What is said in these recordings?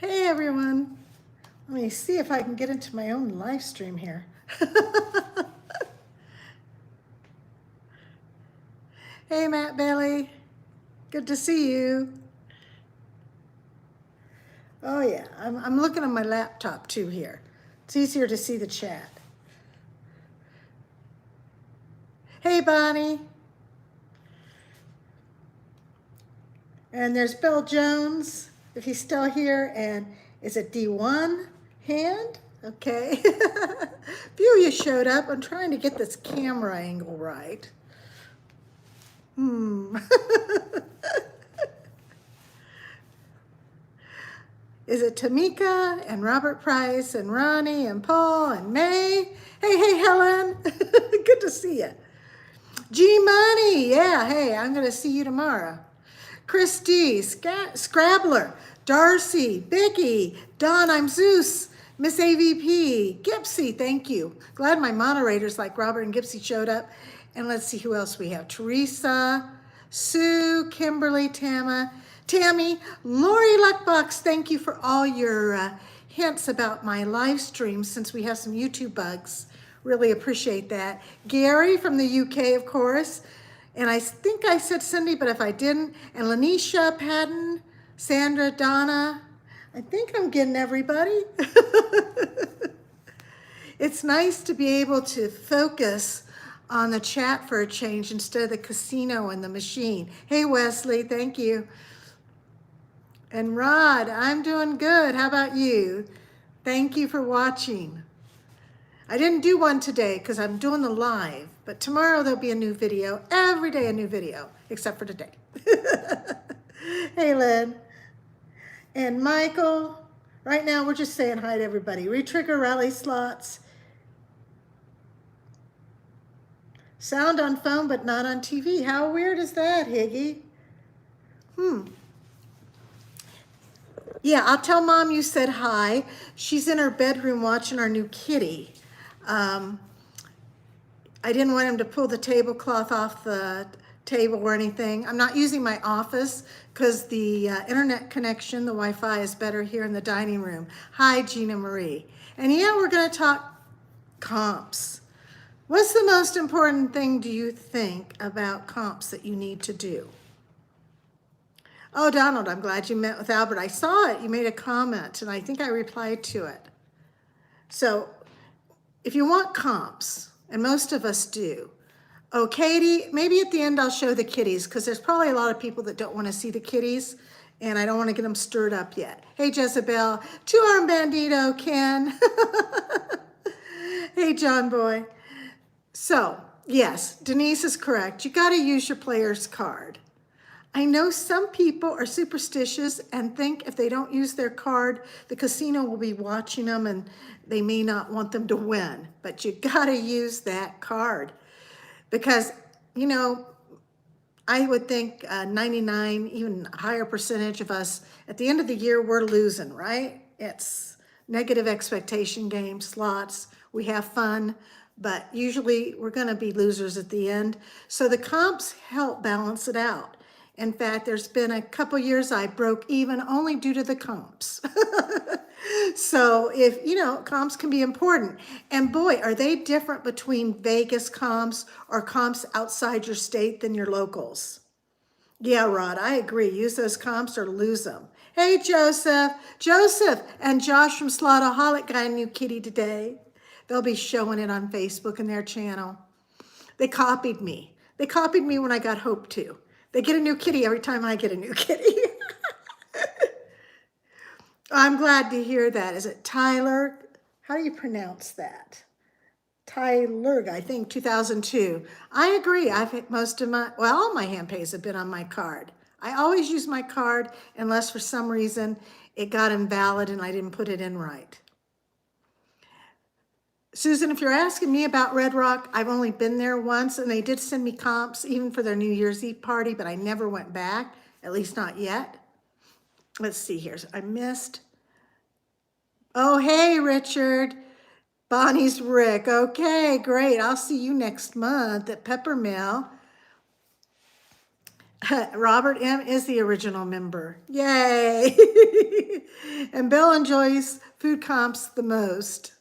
Hey everyone, let me see if I can get into my own live stream here. Hey Matt Bailey, good to see you. Oh yeah, I'm looking on my laptop too here. It's easier to see the chat. Hey Bonnie. And there's Bill Jones, if he's still here, and is it D1 hand? Okay. Few of you showed up. I'm trying to get this camera angle right. Is it Tamika and Robert Price and Ronnie and Paul and May? Hey, Helen. Good to see you. G Money. Yeah, hey, I'm going to see you tomorrow. Christy, Scrabbler, Darcy, Vicky, Dawn, I'm Zeus, Miss AVP, Gipsy, thank you. Glad my moderators like Robert and Gipsy showed up. And let's see who else we have. Teresa, Sue, Kimberly, Tammy, Lori Luckbox, thank you for all your hints about my live stream since we have some YouTube bugs. Really appreciate that. Gary from the UK, of course. And I think I said Cindy, but if I didn't, and Lanisha, Patton, Sandra, Donna, I think I'm getting everybody. It's nice to be able to focus on the chat for a change instead of the casino and the machine. Hey, Wesley, thank you. And Rod, I'm doing good. How about you? Thank you for watching. I didn't do one today because I'm doing the live, but tomorrow there'll be a new video. Every day a new video, except for today. Hey, Lynn. And Michael, right now we're just saying hi to everybody. Retrigger rally slots. Sound on phone, but not on TV. How weird is that, Higgy? Yeah, I'll tell Mom you said hi. She's in her bedroom watching our new kitty. I didn't want him to pull the tablecloth off the table or anything. I'm not using my office because the internet connection, the Wi-Fi is better here in the dining room. Hi, Gina Marie. And yeah, we're gonna talk comps. What's the most important thing do you think about comps that you need to do? Oh, Donald, I'm glad you met with Albert. I saw it, you made a comment and I think I replied to it. So if you want comps, and most of us do. Oh, Katie, maybe at the end I'll show the kitties because there's probably a lot of people that don't want to see the kitties and I don't want to get them stirred up yet. Hey, Jezebel, two-arm bandito, Ken. Hey, John Boy. So, yes, Denise is correct. You got to use your player's card. I know some people are superstitious and think if they don't use their card, the casino will be watching them and they may not want them to win. But you gotta use that card because, you know, I would think 99, even higher percentage of us, at the end of the year, we're losing, right? It's negative expectation game, slots, we have fun, but usually we're gonna be losers at the end. So the comps help balance it out. In fact, there's been a couple years I broke even only due to the comps. So if, you know, comps can be important. And boy, are they different between Vegas comps or comps outside your state than your locals. Yeah, Rod, I agree. Use those comps or lose them. Hey, Joseph. Joseph and Josh from Slaughterholic got a new kitty today. They'll be showing it on Facebook and their channel. They copied me. They copied me when I got Hope too. They get a new kitty every time I get a new kitty. I'm glad to hear that. Is it Tyler? How do you pronounce that? Tyler, I think 2002. I agree. I've hit most of my, well, all my hand pays have been on my card. I always use my card unless for some reason it got invalid and I didn't put it in right. Susan, if you're asking me about Red Rock, I've only been there once and they did send me comps even for their New Year's Eve party, but I never went back, at least not yet. Let's see here. I missed. Oh, hey, Richard. Bonnie's Rick. Okay, great. I'll see you next month at Peppermill. Robert M. is the original member. Yay! And Bill enjoys food comps the most.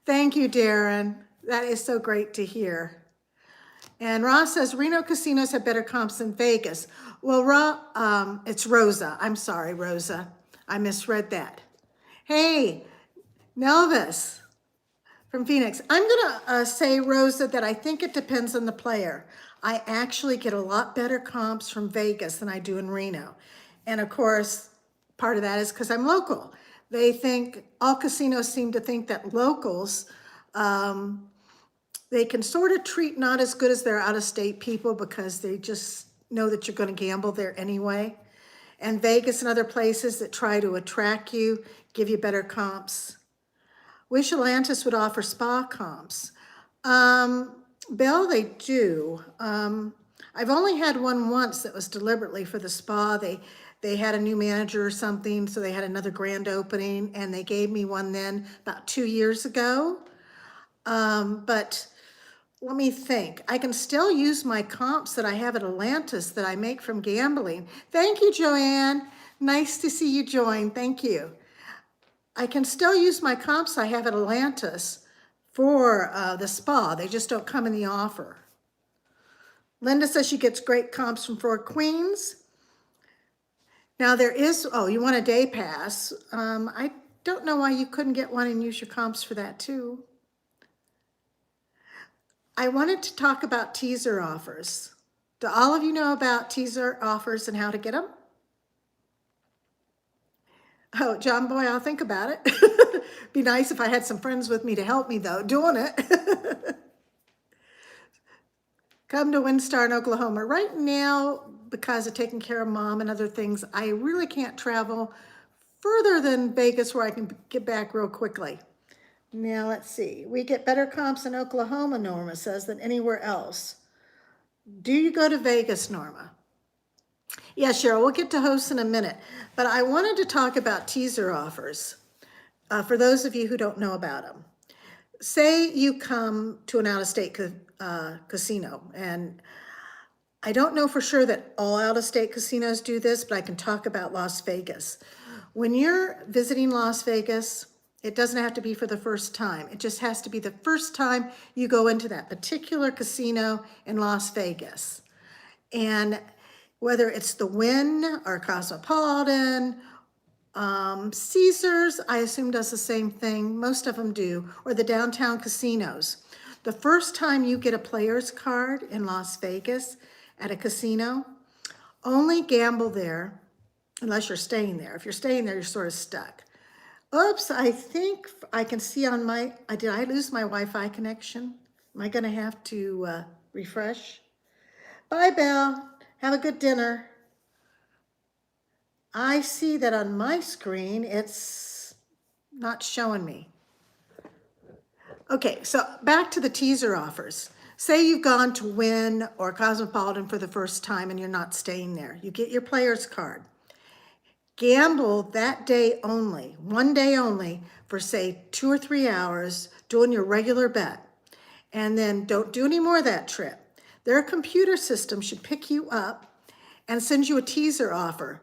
Thank you, Darren. That is so great to hear. And Ross says Reno casinos have better comps than Vegas. Well, it's Rosa. I'm sorry, Rosa. I misread that. Hey, Nelvis from Phoenix. I'm gonna say, Rosa, that I think it depends on the player. I actually get a lot better comps from Vegas than I do in Reno. And of course, part of that is because I'm local. They think, all casinos seem to think that locals, they can sort of treat not as good as their out-of-state people because they just know that you're going to gamble there anyway. And Vegas and other places that try to attract you give you better comps. Wish Atlantis would offer spa comps. Bill, they do. I've only had one once that was deliberately for the spa. They had a new manager or something, so they had another grand opening, and they gave me one then about 2 years ago. But let me think. I can still use my comps that I have at Atlantis that I make from gambling. Thank you, Joanne. Nice to see you join. Thank you. I can still use my comps I have at Atlantis for the spa. They just don't come in the offer. Linda says she gets great comps from Four Queens. Now there is, oh, you want a day pass. I don't know why you couldn't get one and use your comps for that too. I wanted to talk about teaser offers. Do all of you know about teaser offers and how to get them? Oh, John Boy, I'll think about it. Be nice if I had some friends with me to help me though, doing it. Come to WinStar in Oklahoma. Right now, because of taking care of mom and other things, I really can't travel further than Vegas where I can get back real quickly. Now, let's see. We get better comps in Oklahoma, Norma says, than anywhere else. Do you go to Vegas, Norma? Yeah, Cheryl, we'll get to hosts in a minute. But I wanted to talk about teaser offers for those of you who don't know about them. Say you come to an out-of-state casino, and I don't know for sure that all out-of-state casinos do this, but I can talk about Las Vegas. When you're visiting Las Vegas, it doesn't have to be for the first time. It just has to be the first time you go into that particular casino in Las Vegas. And whether it's the Wynn or Cosmopolitan, Caesars, I assume does the same thing. Most of them do, or the downtown casinos. The first time you get a player's card in Las Vegas at a casino, only gamble there unless you're staying there. If you're staying there, you're sort of stuck. Oops, I think I can see on my, did I lose my Wi-Fi connection? Am I gonna have to refresh? Bye, Belle. Have a good dinner. I see that on my screen, it's not showing me. Okay, so back to the teaser offers. Say you've gone to Wynn or Cosmopolitan for the first time and you're not staying there. You get your player's card. Gamble that day only, one day only, for say 2 or 3 hours, doing your regular bet. And then don't do any more of that trip. Their computer system should pick you up and send you a teaser offer.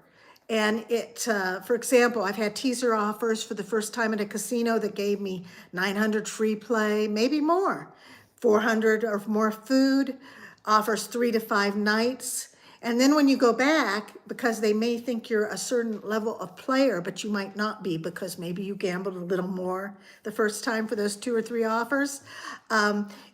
And it, for example, I've had teaser offers for the first time at a casino that gave me 900 free play, maybe more, 400 or more food, offers 3 to 5 nights. And then when you go back, because they may think you're a certain level of player, but you might not be because maybe you gambled a little more the first time for those 2 or 3 offers,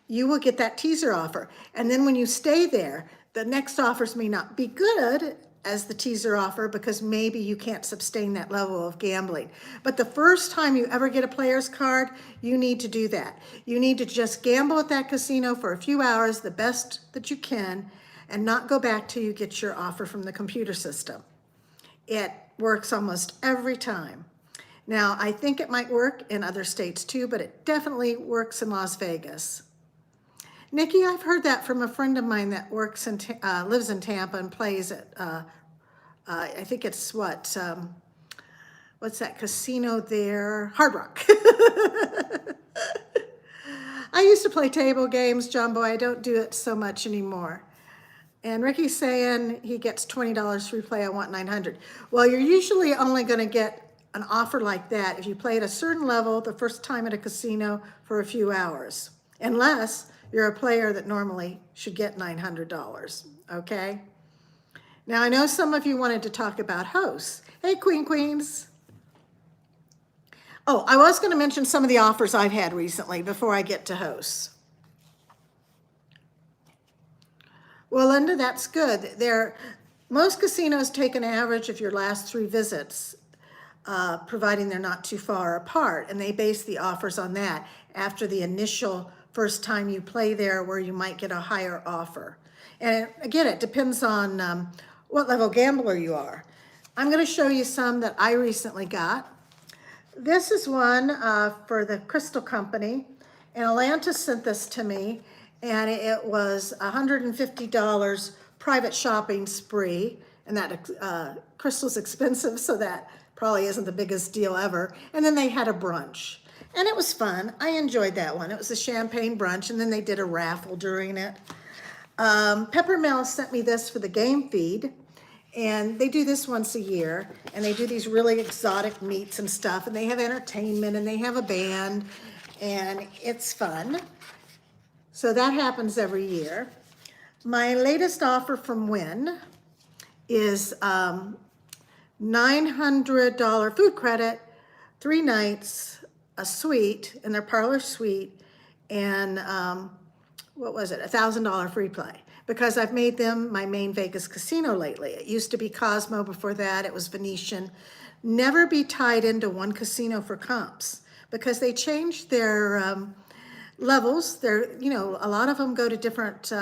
you will get that teaser offer. And then when you stay there, the next offers may not be good as the teaser offer because maybe you can't sustain that level of gambling. But the first time you ever get a player's card, you need to do that. You need to just gamble at that casino for a few hours, the best that you can, and not go back till you get your offer from the computer system. It works almost every time. Now, I think it might work in other states too, but it definitely works in Las Vegas. Nikki, I've heard that from a friend of mine that works in, lives in Tampa and plays at, I think it's what's that casino there? Hard Rock. I used to play table games, John Boy. I don't do it so much anymore. And Ricky's saying he gets $20 free play. I want 900. Well, you're usually only going to get an offer like that if you play at a certain level the first time at a casino for a few hours, unless you're a player that normally should get $900, okay? Now, I know some of you wanted to talk about hosts. Hey, Queens. Oh, I was going to mention some of the offers I've had recently before I get to hosts. Well, Linda, that's good. Most casinos take an average of your last 3 visits, providing they're not too far apart, and they base the offers on that after the initial first time you play there, where you might get a higher offer. And again, it depends on what level gambler you are. I'm going to show you some that I recently got. This is one for the Crystal Company, and Atlanta sent this to me, and it was $150 private shopping spree, and that Crystal's expensive, so that probably isn't the biggest deal ever. And then they had a brunch, and it was fun. I enjoyed that one. It was a champagne brunch, and then they did a raffle during it. Peppermill sent me this for the game feed, and they do this once a year, and they do these really exotic meats and stuff, and they have entertainment, and they have a band, and it's fun. So that happens every year. My latest offer from Wynn is $900 food credit, 3 nights, a suite in their parlor suite, and what was it, $1,000 free play, because I've made them my main Vegas casino lately. It used to be Cosmo, before that it was Venetian. Never be tied into one casino for comps, because they changed their levels. A lot of them go to different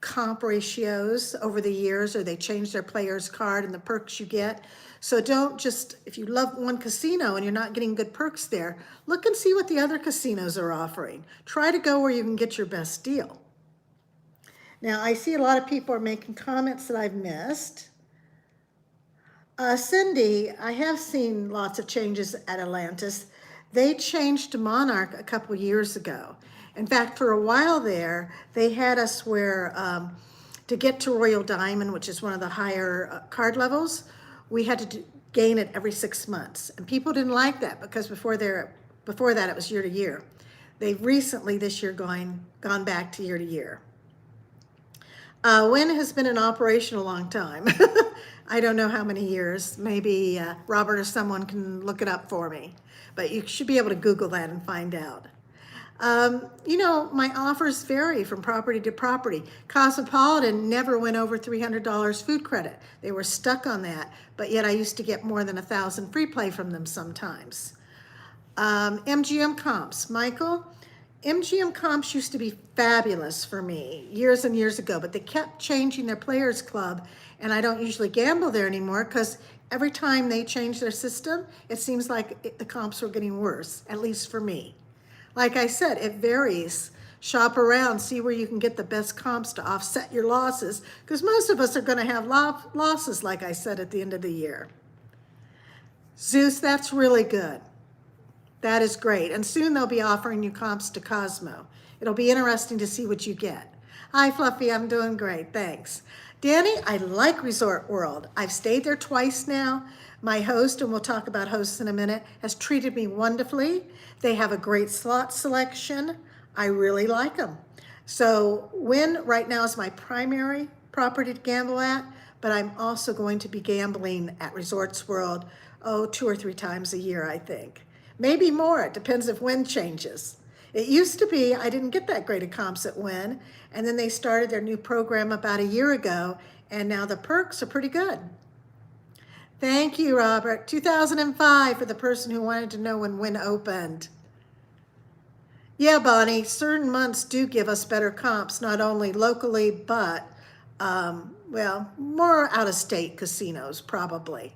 comp ratios over the years, or they change their player's card and the perks you get. So don't just, if you love one casino and you're not getting good perks there, look and see what the other casinos are offering. Try to go where you can get your best deal. Now, I see a lot of people are making comments that I've missed. Cindy, I have seen lots of changes at Atlantis. They changed to Monarch a couple years ago. In fact, for a while there, they had us where to get to Royal Diamond, which is one of the higher card levels, we had to gain it every 6 months. And people didn't like that, because before that it was year to year. They've recently this year gone back to year to year. Wynn has been in operation a long time. I don't know how many years. Maybe Robert or someone can look it up for me. But you should be able to Google that and find out. My offers vary from property to property. Cosmopolitan never went over $300 food credit. They were stuck on that, but yet I used to get more than 1,000 free play from them sometimes. MGM comps, Michael, MGM comps used to be fabulous for me years and years ago, but they kept changing their players club, and I don't usually gamble there anymore, because every time they change their system, it seems like the comps were getting worse, at least for me. Like I said, it varies. Shop around, see where you can get the best comps to offset your losses, because most of us are going to have losses, like I said, at the end of the year. Zeus, that's really good. That is great. And soon they'll be offering you comps to Cosmo. It'll be interesting to see what you get. Hi, Fluffy. I'm doing great. Thanks. Danny, I like Resort World. I've stayed there twice now. My host, and we'll talk about hosts in a minute, has treated me wonderfully. They have a great slot selection. I really like them. So Wynn right now is my primary property to gamble at, but I'm also going to be gambling at Resorts World, 2 or 3 times a year, I think. Maybe more. It depends if Wynn changes. It used to be I didn't get that great of comps at Wynn, and then they started their new program about a year ago, and now the perks are pretty good. Thank you, Robert. 2005 for the person who wanted to know when Wynn opened. Yeah, Bonnie, certain months do give us better comps, not only locally, but, more out-of-state casinos, probably.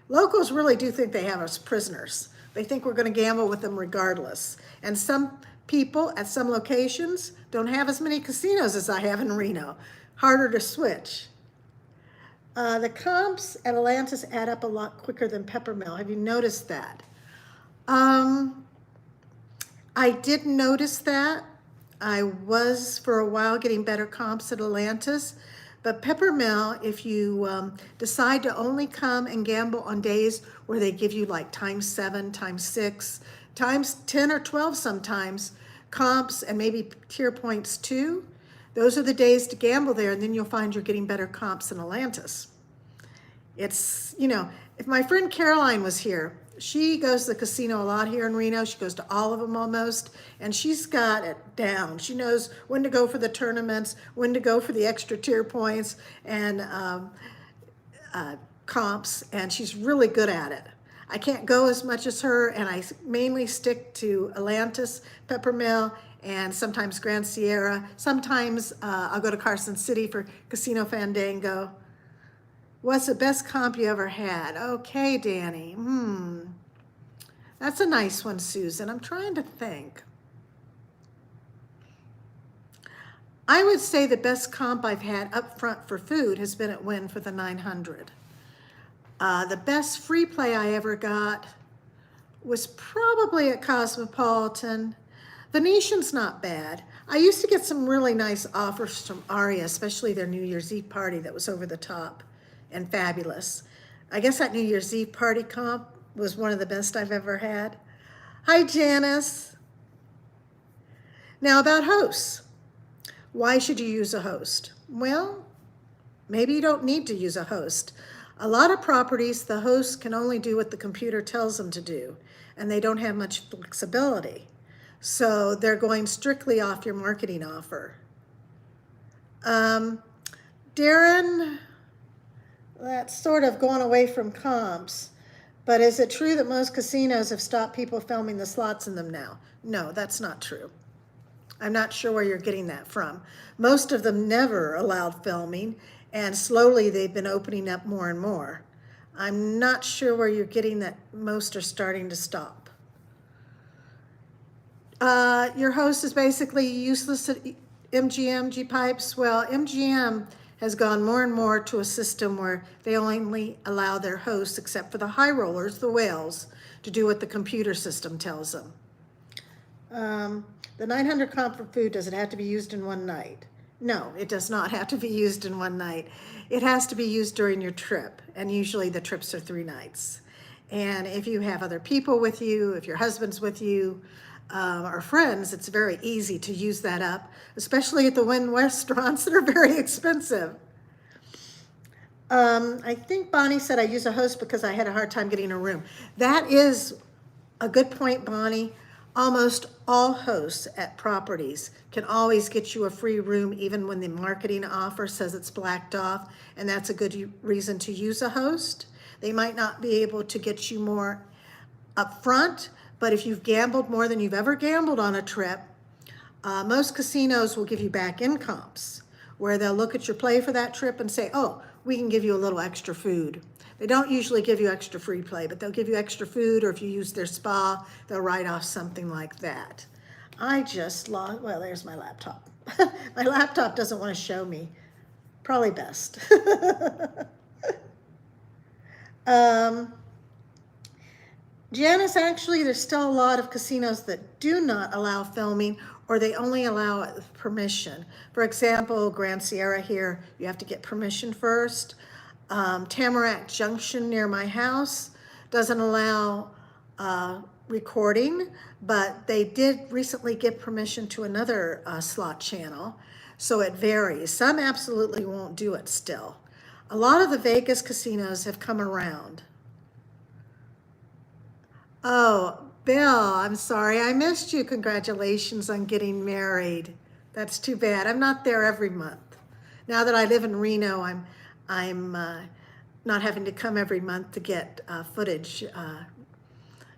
Locals really do think they have us prisoners. They think we're going to gamble with them regardless. And some people at some locations don't have as many casinos as I have in Reno. Harder to switch. The comps at Atlantis add up a lot quicker than Peppermill. Have you noticed that? I did notice that. I was for a while getting better comps at Atlantis, But Peppermill, if you decide to only come and gamble on days where they give you like ×7, ×6, ×10 or 12 sometimes, comps and maybe tier points too, those are the days to gamble there, and then you'll find you're getting better comps in Atlantis. It's, you know, if my friend Caroline was here, she goes to the casino a lot here in Reno. She goes to all of them almost, and she's got it down. She knows when to go for the tournaments, when to go for the extra tier points and comps, and she's really good at it. I can't go as much as her, and I mainly stick to Atlantis, Peppermill, and sometimes Grand Sierra. Sometimes I'll go to Carson City for Casino Fandango. What's the best comp you ever had? Okay, Danny. That's a nice one, Susan. I'm trying to think. I would say the best comp I've had up front for food has been at Wynn for the 900. The best free play I ever got was probably at Cosmopolitan. Venetian's not bad. I used to get some really nice offers from Aria, especially their New Year's Eve party that was over the top and fabulous. I guess that New Year's Eve party comp was one of the best I've ever had. Hi, Janice. Now about hosts. Why should you use a host? Well, maybe you don't need to use a host. A lot of properties, the host can only do what the computer tells them to do, and they don't have much flexibility. So they're going strictly off your marketing offer. Darren, that's sort of gone away from comps, but is it true that most casinos have stopped people filming the slots in them now? No, that's not true. I'm not sure where you're getting that from. Most of them never allowed filming, and slowly they've been opening up more and more. I'm not sure where you're getting that most are starting to stop. Your host is basically useless at MGM, G-Pipes. Well, MGM has gone more and more to a system where they only allow their hosts, except for the high rollers, the whales, to do what the computer system tells them. The 900 comp for food, does it have to be used in one night? No, it does not have to be used in one night. It has to be used during your trip, and usually the trips are 3 nights. And if you have other people with you, if your husband's with you, or friends, it's very easy to use that up, especially at the Wynn restaurants that are very expensive. I think Bonnie said I use a host because I had a hard time getting a room. That is a good point, Bonnie. Almost all hosts at properties can always get you a free room even when the marketing offer says it's blacked off, and that's a good reason to use a host. They might not be able to get you more up front, but if you've gambled more than you've ever gambled on a trip, most casinos will give you back-end comps, where they'll look at your play for that trip and say, oh, we can give you a little extra food. They don't usually give you extra free play, but they'll give you extra food, or if you use their spa, they'll write off something like that. I just lost, well, there's my laptop. My laptop doesn't want to show me. Probably best. Janice, actually, there's still a lot of casinos that do not allow filming, or they only allow it with permission. For example, Grand Sierra here, you have to get permission first. Tamarack Junction near my house doesn't allow recording, but they did recently give permission to another slot channel, so it varies. Some absolutely won't do it still. A lot of the Vegas casinos have come around. Oh, Bill, I'm sorry I missed you. Congratulations on getting married. That's too bad. I'm not there every month. Now that I live in Reno, I'm not having to come every month to get footage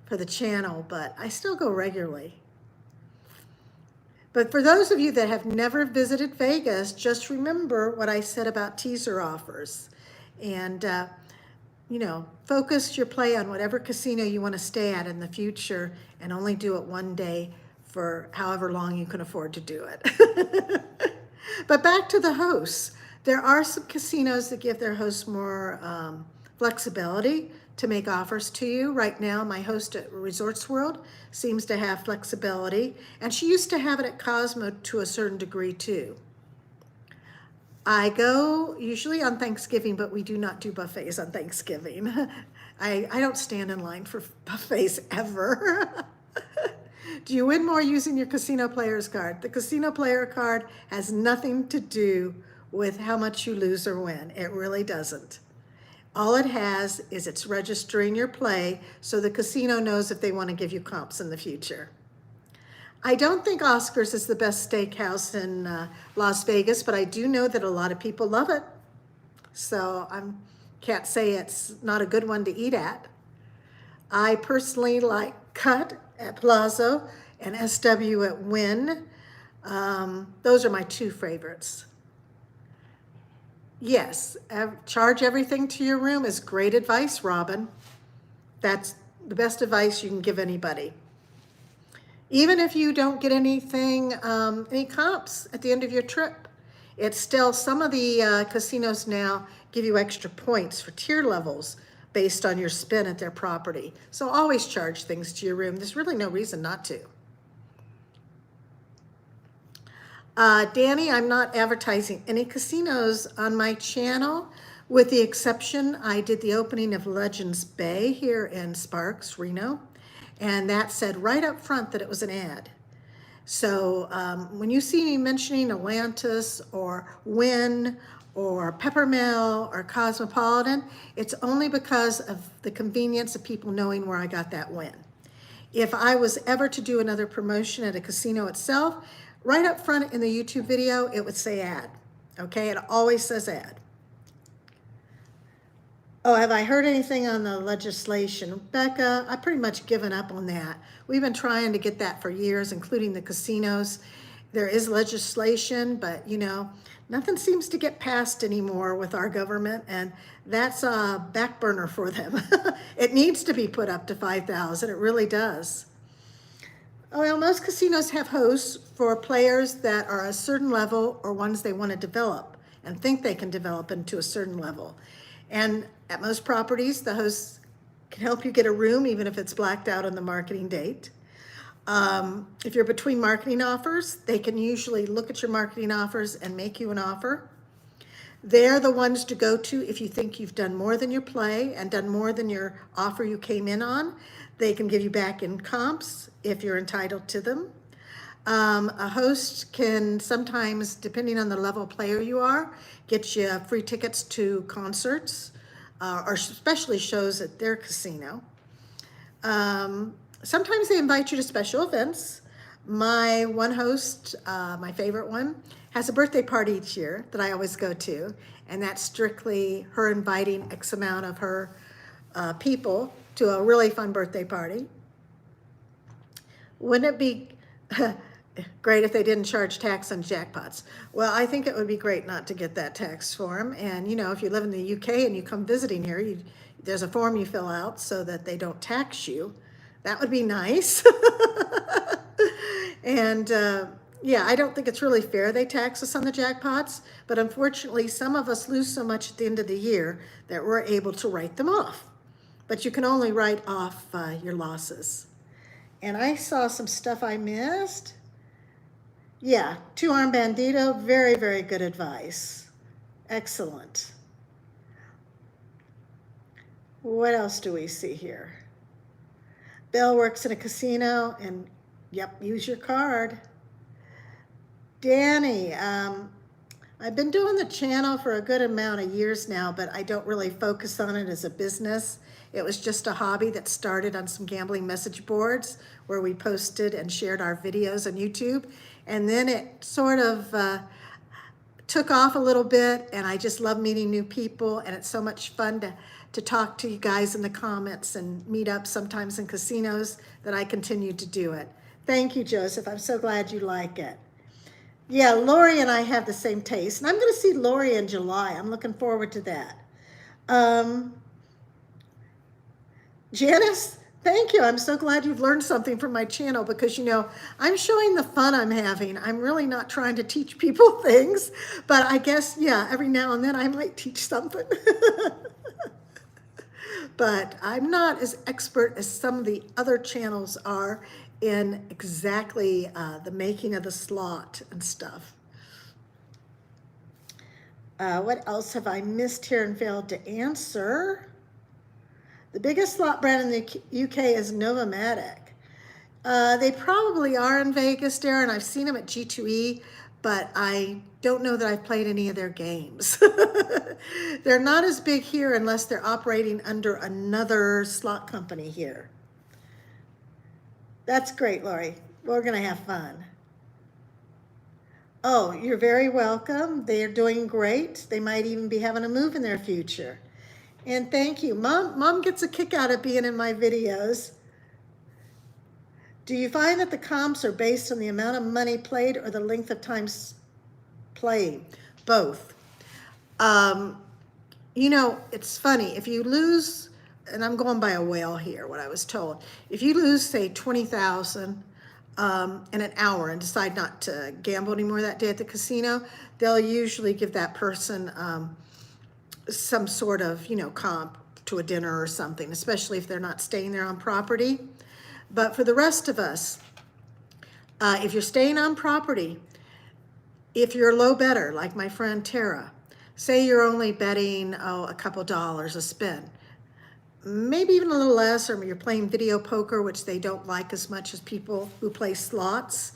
for the channel, but I still go regularly. But for those of you that have never visited Vegas, just remember what I said about teaser offers. And you know, focus your play on whatever casino you want to stay at in the future, and only do it one day for however long you can afford to do it. But back to the hosts. There are some casinos that give their hosts more flexibility to make offers to you. Right now, my host at Resorts World seems to have flexibility, and she used to have it at Cosmo to a certain degree too. I go usually on Thanksgiving, but we do not do buffets on Thanksgiving. I don't stand in line for buffets ever. Do you win more using your casino player's card? The casino player card has nothing to do with how much you lose or win. It really doesn't. All it has is it's registering your play so the casino knows if they want to give you comps in the future. I don't think Oscar's is the best steakhouse in Las Vegas, but I do know that a lot of people love it. So I can't say it's not a good one to eat at. I personally like Cut at Palazzo and SW at Wynn. Those are my two favorites. Yes, charge everything to your room is great advice, Robin. That's the best advice you can give anybody. Even if you don't get anything, any comps at the end of your trip, it's still, some of the casinos now give you extra points for tier levels based on your spin at their property. So always charge things to your room. There's really no reason not to. Danny, I'm not advertising any casinos on my channel, with the exception, I did the opening of Legends Bay here in Sparks, Reno, and that said right up front that it was an ad. So when you see me mentioning Atlantis or Wynn or Peppermill or Cosmopolitan, it's only because of the convenience of people knowing where I got that win. If I was ever to do another promotion at a casino itself, right up front in the YouTube video, it would say ad. Okay, it always says ad. Oh, have I heard anything on the legislation? Becca, I've pretty much given up on that. We've been trying to get that for years, including the casinos. There is legislation, but you know, nothing seems to get passed anymore with our government, and that's a back burner for them. It needs to be put up to 5,000, it really does. Well, most casinos have hosts for players that are a certain level or ones they want to develop and think they can develop into a certain level. And at most properties, the host can help you get a room even if it's blacked out on the marketing date. If you're between marketing offers, they can usually look at your marketing offers and make you an offer. They're the ones to go to if you think you've done more than your play and done more than your offer you came in on. They can give you back in comps if you're entitled to them. A host can sometimes, depending on the level of player you are, get you free tickets to concerts or especially shows at their casino. Sometimes they invite you to special events. My one host, my favorite one, has a birthday party each year that I always go to, and that's strictly her inviting X amount of her people to a really fun birthday party. Wouldn't it be great if they didn't charge tax on jackpots? Well, I think it would be great not to get that tax form. And you know, if you live in the UK and you come visiting here, there's a form you fill out so that they don't tax you. That would be nice. And yeah, I don't think it's really fair they tax us on the jackpots, but unfortunately some of us lose so much at the end of the year that we're able to write them off. But you can only write off your losses. And I saw some stuff I missed. Yeah, 2-arm bandito, very, very good advice. Excellent. What else do we see here? Bill works in a casino, and yep, use your card. Danny, I've been doing the channel for a good amount of years now, but I don't really focus on it as a business. It was just a hobby that started on some gambling message boards where we posted and shared our videos on YouTube. And then it sort of took off a little bit, and I just love meeting new people, and it's so much fun to talk to you guys in the comments and meet up sometimes in casinos that I continue to do it. Thank you, Joseph. I'm so glad you like it. Yeah, Lori and I have the same taste, and I'm going to see Lori in July. I'm looking forward to that. Janice, thank you. I'm so glad you've learned something from my channel because, you know, I'm showing the fun I'm having. I'm really not trying to teach people things, but I guess, yeah, every now and then I might teach something. But I'm not as expert as some of the other channels are in exactly the making of the slot and stuff. What else have I missed here and failed to answer? The biggest slot brand in the UK is Novomatic. They probably are in Vegas, Darren. I've seen them at G2E, but I don't know that I've played any of their games. They're not as big here unless they're operating under another slot company here. That's great, Lori. We're going to have fun. Oh, you're very welcome. They are doing great. They might even be having a move in their future. And thank you. Mom gets a kick out of being in my videos. Do you find that the comps are based on the amount of money played or the length of time playing? Both. You know, it's funny. If you lose, and I'm going by a whale here, what I was told. If you lose, say, 20,000 in an hour and decide not to gamble anymore that day at the casino, they'll usually give that person some sort of, you know, comp to a dinner or something, especially if they're not staying there on property. But for the rest of us, if you're staying on property, if you're a low better, like my friend Tara, say you're only betting a couple dollars a spin, maybe even a little less, or you're playing video poker, which they don't like as much as people who play slots.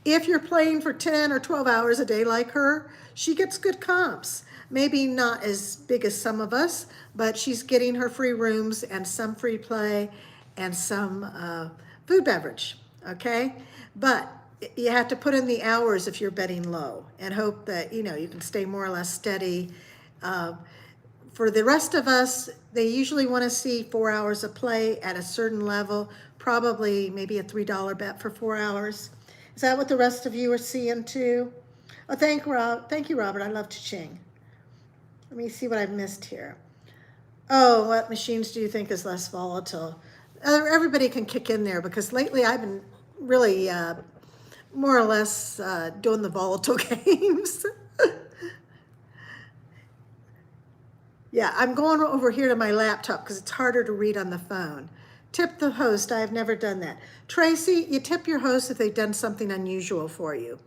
If you're playing for 10 or 12 hours a day like her, she gets good comps. Maybe not as big as some of us, but she's getting her free rooms and some free play and some food beverage, okay? But you have to put in the hours if you're betting low and hope that, you know, you can stay more or less steady. For the rest of us, they usually want to see 4 hours of play at a certain level, probably maybe a $3 bet for 4 hours. Is that what the rest of you are seeing too? Oh, thank you, Robert. I love cha-ching. Let me see what I've missed here. Oh, what machines do you think is less volatile? Everybody can kick in there because lately I've been really more or less doing the volatile games. Yeah, I'm going over here to my laptop because it's harder to read on the phone. Tip the host. I have never done that. Tracy, you tip your host if they've done something unusual for you.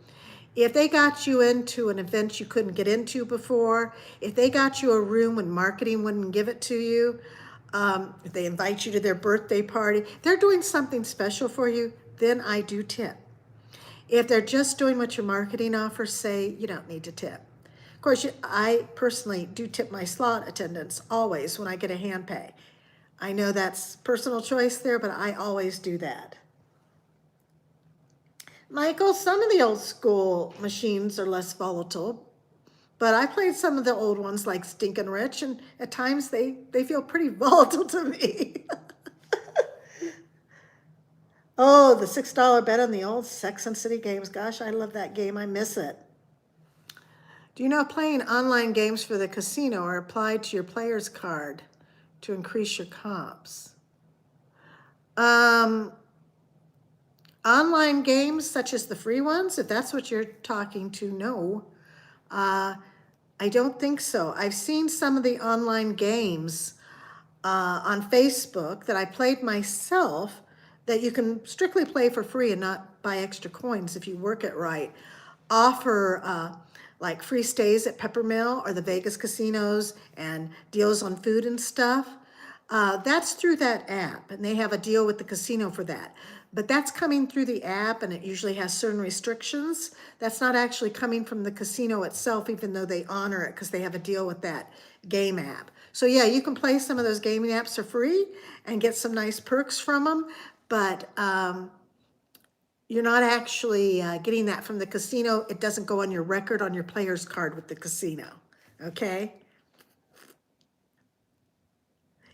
If they got you into an event you couldn't get into before, if they got you a room when marketing wouldn't give it to you, if they invite you to their birthday party, they're doing something special for you, then I do tip. If they're just doing what your marketing offers say, you don't need to tip. Of course, I personally do tip my slot attendants always when I get a hand pay. I know that's personal choice there, but I always do that. Michael, some of the old school machines are less volatile, but I played some of the old ones like Stinkin' Rich, and at times they feel pretty volatile to me. Oh, the $6 bet on the old Sex and City games. Gosh, I love that game. I miss it. Do you know playing online games for the casino are applied to your player's card to increase your comps? Online games such as the free ones, if that's what you're talking to, no. I don't think so. I've seen some of the online games on Facebook that I played myself that you can strictly play for free and not buy extra coins if you work it right, offer like free stays at Peppermill or the Vegas casinos and deals on food and stuff. That's through that app, and they have a deal with the casino for that. But that's coming through the app, and it usually has certain restrictions. That's not actually coming from the casino itself, even though they honor it because they have a deal with that game app. So yeah, you can play some of those gaming apps for free and get some nice perks from them, but you're not actually getting that from the casino. It doesn't go on your record on your player's card with the casino, okay?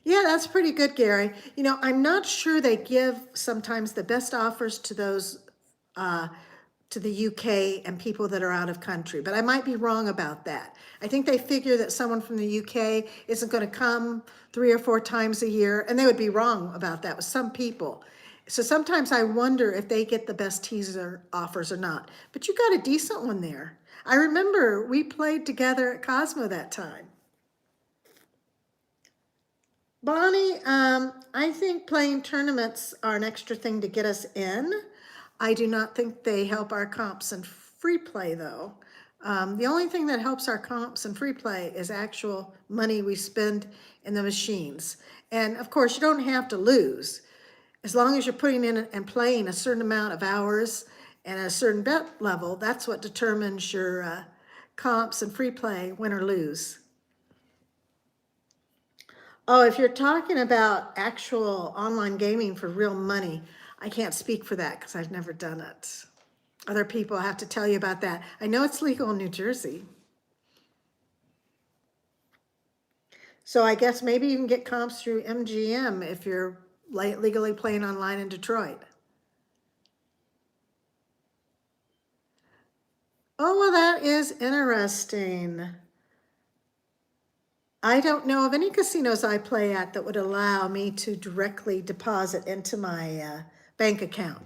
Yeah, that's pretty good, Gary. You know, I'm not sure they give sometimes the best offers to those to the UK and people that are out of country, but I might be wrong about that. I think they figure that someone from the UK isn't going to come 3 or 4 times a year, and they would be wrong about that with some people. So sometimes I wonder if they get the best teaser offers or not. But you got a decent one there. I remember we played together at Cosmo that time. Bonnie, I think playing tournaments are an extra thing to get us in. I do not think they help our comps in free play though. The only thing that helps our comps and free play is actual money we spend in the machines. And of course, you don't have to lose. As long as you're putting in and playing a certain amount of hours and a certain bet level, that's what determines your comps and free play, win or lose. Oh, if you're talking about actual online gaming for real money, I can't speak for that because I've never done it. Other people have to tell you about that. I know it's legal in New Jersey. So I guess maybe you can get comps through MGM if you're legally playing online in Detroit. Oh, well, that is interesting. I don't know of any casinos I play at that would allow me to directly deposit into my bank account.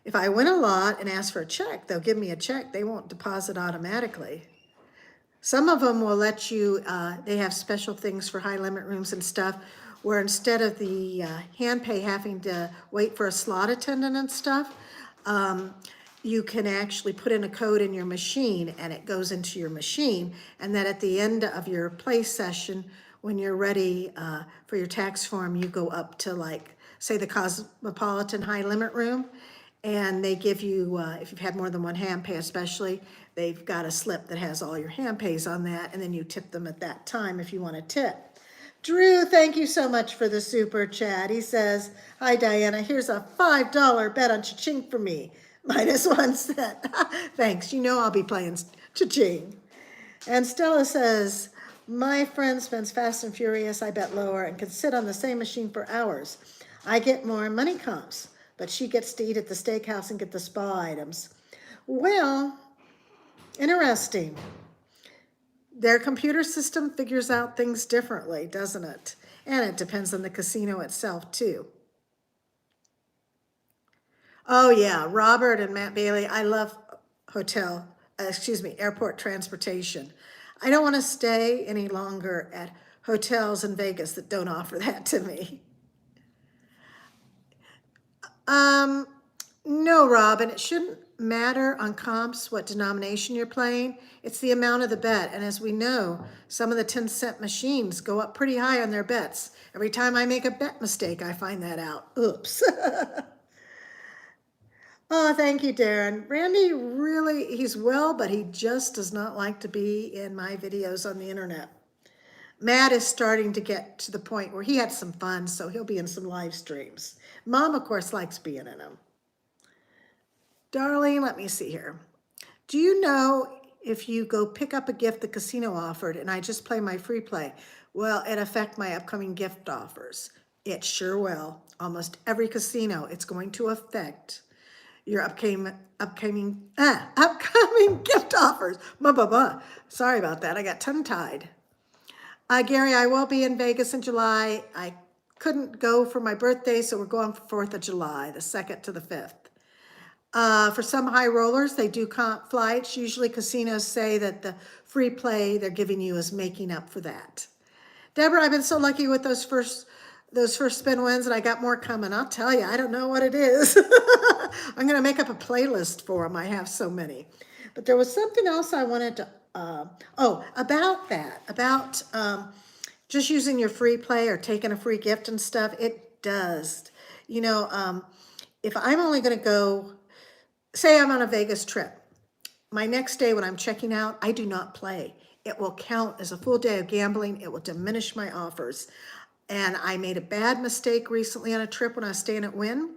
If I win a lot and ask for a check, they'll give me a check. They won't deposit automatically. Some of them will let you, they have special things for high limit rooms and stuff, where instead of the hand pay having to wait for a slot attendant and stuff, you can actually put in a code in your machine and it goes into your machine. And then at the end of your play session, when you're ready for your tax form, you go up to, like, say, the Cosmopolitan high limit room. And they give you, if you've had more than one hand pay especially, they've got a slip that has all your hand pays on that. And then you tip them at that time if you want to tip. Drew, thank you so much for the super chat. He says, hi, Diana, here's a $5 bet on cha-ching for me. -1 cent. Thanks. You know I'll be playing cha-ching. And Stella says, my friend spends Fast and Furious. I bet lower and can sit on the same machine for hours. I get more money comps, but she gets to eat at the steakhouse and get the spa items. Well, interesting. Their computer system figures out things differently, doesn't it? And it depends on the casino itself, too. Oh, yeah, Robert and Matt Bailey, I love airport transportation. I don't want to stay any longer at hotels in Vegas that don't offer that to me. No, Rob, and it shouldn't matter on comps what denomination you're playing. It's the amount of the bet. And as we know, some of the 10-cent machines go up pretty high on their bets. Every time I make a bet mistake, I find that out. Oops. Oh, thank you, Darren. Randy really, he's well, but he just does not like to be in my videos on the internet. Matt is starting to get to the point where he had some fun, so he'll be in some live streams. Mom, of course, likes being in them. Darling, let me see here. Do you know if you go pick up a gift the casino offered and I just play my free play, will it affect my upcoming gift offers? It sure will. Almost every casino, it's going to affect your upcoming gift offers. Sorry about that. I got tongue-tied. Gary, I will be in Vegas in July. I couldn't go for my birthday, so we're going for 4th of July, the 2nd to the 5th. For some high rollers, they do comp flights. Usually casinos say that the free play they're giving you is making up for that. Deborah, I've been so lucky with those first spin wins, and I got more coming. I'll tell you, I don't know what it is. I'm going to make up a playlist for them. I have so many. But there was something else I wanted to, about that, about just using your free play or taking a free gift and stuff. It does. You know, if I'm only going to go, say I'm on a Vegas trip, my next day when I'm checking out, I do not play. It will count as a full day of gambling. It will diminish my offers. And I made a bad mistake recently on a trip when I was staying at Wynn.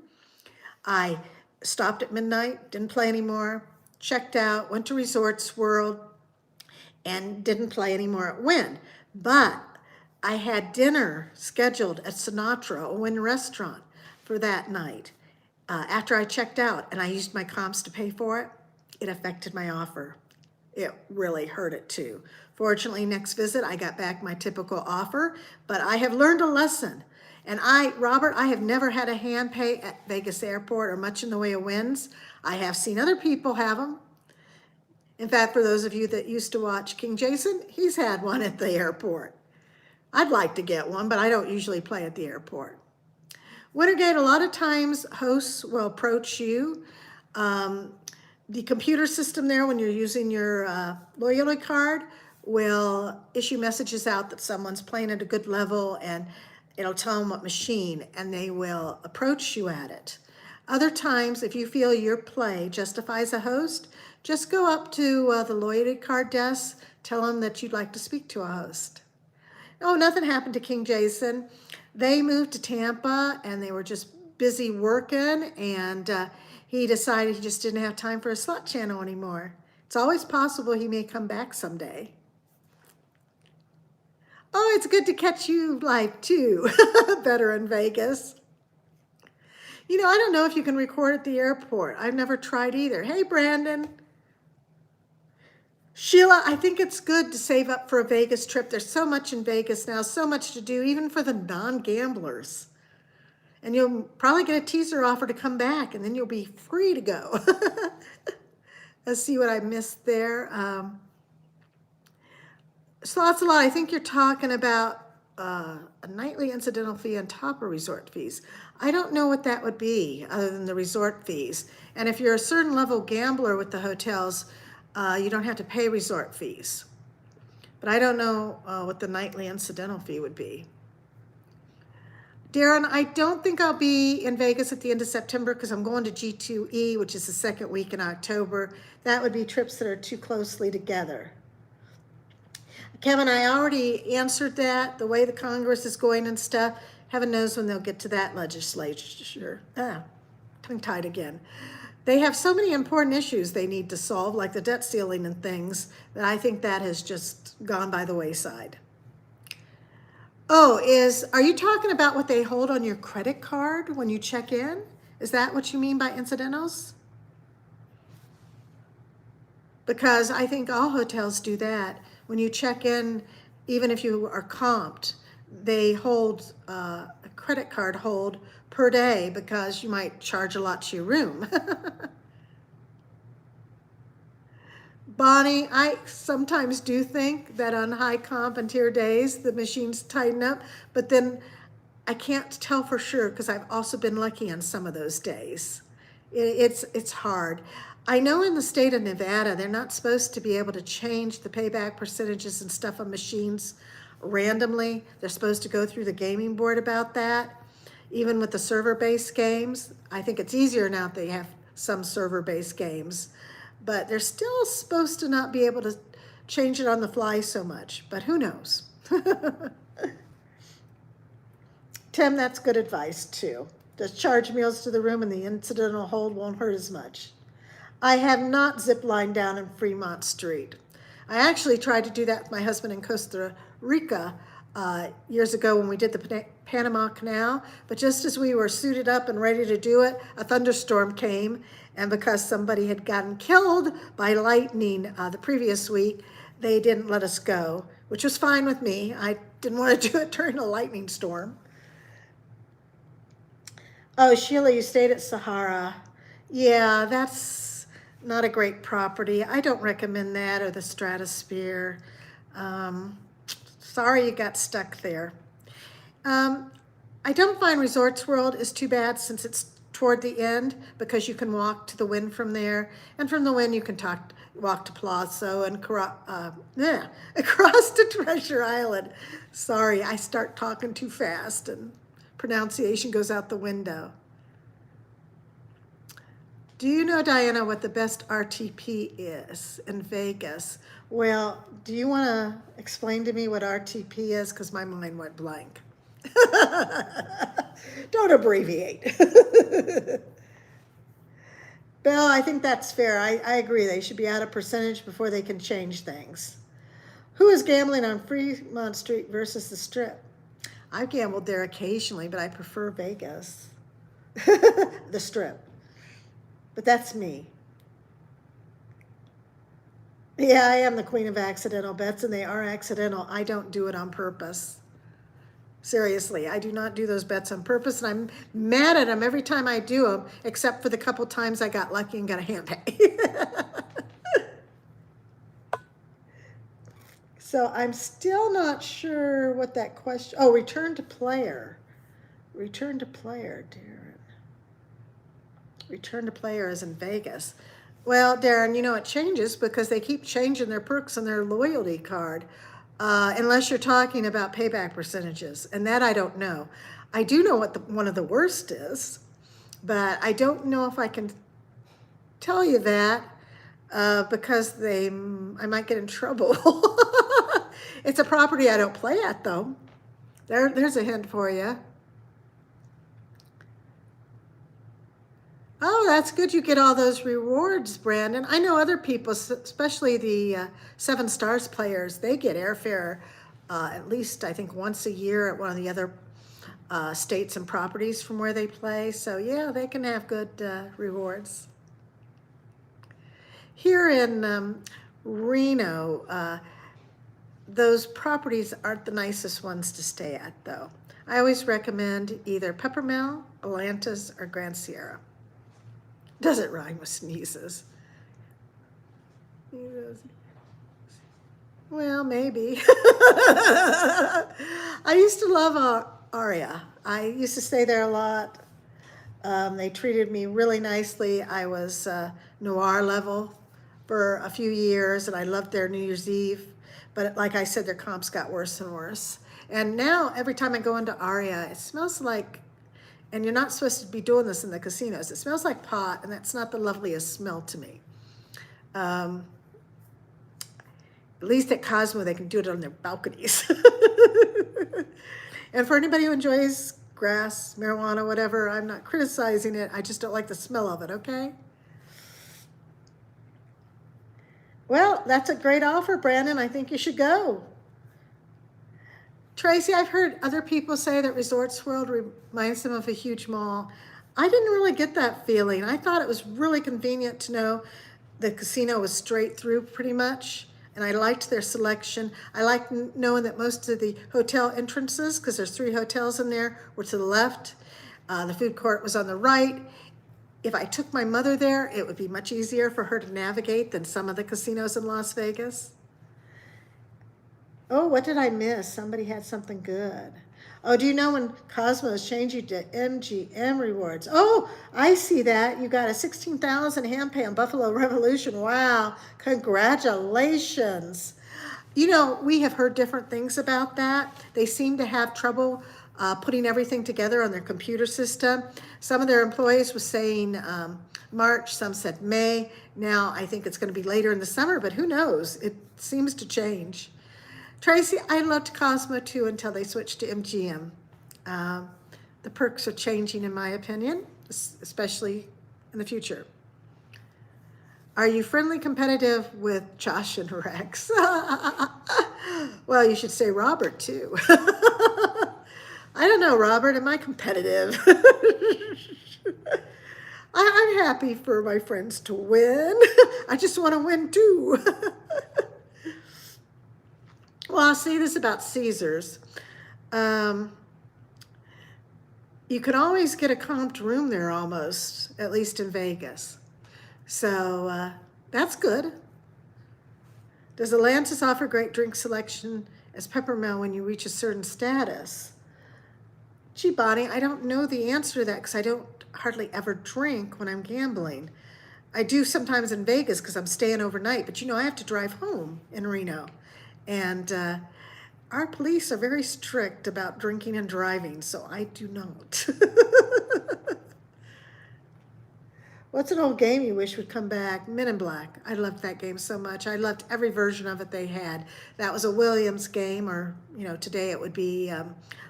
I stopped at midnight, didn't play anymore, checked out, went to Resorts World, and didn't play anymore at Wynn. But I had dinner scheduled at Sinatra, a Wynn restaurant, for that night. After I checked out and I used my comps to pay for it, it affected my offer. It really hurt it too. Fortunately, next visit, I got back my typical offer, but I have learned a lesson. And Robert, I have never had a hand pay at Vegas Airport or much in the way of wins. I have seen other people have them. In fact, for those of you that used to watch King Jason, he's had one at the airport. I'd like to get one, but I don't usually play at the airport. Wintergate, a lot of times hosts will approach you The computer system there, when you're using your loyalty card, will issue messages out that someone's playing at a good level, and it'll tell them what machine, and they will approach you at it. Other times, if you feel your play justifies a host, just go up to the loyalty card desk, tell them that you'd like to speak to a host. Oh, nothing happened to King Jason. They moved to Tampa and they were just busy working, and he decided he just didn't have time for a slot channel anymore. It's always possible he may come back someday. Oh, it's good to catch you live too, better in Vegas. You know, I don't know if you can record at the airport. I've never tried either. Hey, Brandon. Sheila, I think it's good to save up for a Vegas trip. There's so much in Vegas now, so much to do, even for the non-gamblers. And you'll probably get a teaser offer to come back, and then you'll be free to go. Let's see what I missed there. Slots a lot. I think you're talking about a nightly incidental fee on top of resort fees. I don't know what that would be other than the resort fees. And if you're a certain level gambler with the hotels, you don't have to pay resort fees. But I don't know what the nightly incidental fee would be. Darren, I don't think I'll be in Vegas at the end of September because I'm going to G2E, which is the second week in October. That would be trips that are too closely together. Kevin, I already answered that. The way the Congress is going and stuff, heaven knows when they'll get to that legislature. Tongue-tied again. They have so many important issues they need to solve, like the debt ceiling and things, that I think that has just gone by the wayside. Oh, are you talking about what they hold on your credit card when you check in? Is that what you mean by incidentals? Because I think all hotels do that. When you check in, even if you are comped, they hold a credit card hold per day because you might charge a lot to your room. Bonnie, I sometimes do think that on high comp and tier days, the machines tighten up, but then I can't tell for sure because I've also been lucky on some of those days. It's hard. I know in the state of Nevada, they're not supposed to be able to change the payback percentages and stuff on machines randomly. They're supposed to go through the gaming board about that. Even with the server-based games, I think it's easier now that they have some server-based games. But they're still supposed to not be able to change it on the fly so much, but who knows? Tim, that's good advice too. Just charge meals to the room and the incidental hold won't hurt as much. I have not zip-lined down in Fremont Street. I actually tried to do that with my husband in Costa Rica years ago when we did the Panama Canal, but just as we were suited up and ready to do it, a thunderstorm came, and because somebody had gotten killed by lightning the previous week, they didn't let us go, which was fine with me. I didn't want to do it during a lightning storm. Oh, Sheila, you stayed at Sahara. Yeah, that's not a great property. I don't recommend that or the Stratosphere. Sorry you got stuck there. I don't find Resorts World is too bad since it's toward the end because you can walk to the Wynn from there, and from the Wynn you can walk to Palazzo and across to Treasure Island. Sorry, I start talking too fast and pronunciation goes out the window. Do you know, Diana, what the best RTP is in Vegas? Well, do you want to explain to me what RTP is? Because my mind went blank. Don't abbreviate. Bill, I think that's fair. I agree. They should be out a percentage before they can change things. Who is gambling on Fremont Street versus the Strip? I've gambled there occasionally, but I prefer Vegas. The Strip. But that's me. Yeah, I am the queen of accidental bets, and they are accidental. I don't do it on purpose. Seriously, I do not do those bets on purpose, and I'm mad at them every time I do them, except for the couple times I got lucky and got a hand pay. So I'm still not sure what that question, oh, return to player. Return to player, Darren. Return to player is in Vegas. Well, Darren, it changes because they keep changing their perks on their loyalty card, unless you're talking about payback percentages, and that I don't know. I do know what one of the worst is, but I don't know if I can tell you that because I might get in trouble. It's a property I don't play at, though. There's a hint for you. Oh, that's good. You get all those rewards, Brandon. I know other people, especially the Seven Stars players, they get airfare at least, I think, once a year at one of the other states and properties from where they play. So, yeah, they can have good rewards. Here in Reno, those properties aren't the nicest ones to stay at, though. I always recommend either Peppermill, Atlantis, or Grand Sierra. Does it rhyme with sneezes? Well, maybe. I used to love Aria. I used to stay there a lot. They treated me really nicely. I was noir level for a few years, and I loved their New Year's Eve. But like I said, their comps got worse and worse. And now every time I go into Aria, it smells like, and you're not supposed to be doing this in the casinos, it smells like pot, and that's not the loveliest smell to me. At least at Cosmo, they can do it on their balconies. And for anybody who enjoys grass, marijuana, whatever, I'm not criticizing it. I just don't like the smell of it, okay? Well, that's a great offer, Brandon. I think you should go. Tracy, I've heard other people say that Resorts World reminds them of a huge mall. I didn't really get that feeling. I thought it was really convenient to know the casino was straight through pretty much, and I liked their selection. I liked knowing that most of the hotel entrances, because there's 3 hotels in there, were to the left. The food court was on the right. If I took my mother there, it would be much easier for her to navigate than some of the casinos in Las Vegas. Oh, what did I miss? Somebody had something good. Oh, do you know when Cosmo is changing to MGM rewards? Oh, I see that. You got a 16,000 hand pay on Buffalo Revolution. Wow, congratulations. We have heard different things about that. They seem to have trouble putting everything together on their computer system. Some of their employees were saying March, some said May. Now I think it's going to be later in the summer, but who knows? It seems to change. Tracy, I loved Cosmo too until they switched to MGM. The perks are changing in my opinion, especially in the future. Are you friendly competitive with Josh and Rex? Well, you should say Robert too. I don't know, Robert, am I competitive? I'm happy for my friends to win. I just want to win too. Well, I'll say this about Caesars. You can always get a comped room there almost, at least in Vegas. So that's good. Does Atlantis offer great drink selection as Peppermill when you reach a certain status? Gee, Bonnie, I don't know the answer to that because I don't hardly ever drink when I'm gambling. I do sometimes in Vegas because I'm staying overnight, but I have to drive home in Reno. And our police are very strict about drinking and driving, so I do not. What's an old game you wish would come back? Men in Black. I loved that game so much. I loved every version of it they had. That was a Williams game, or, today it would be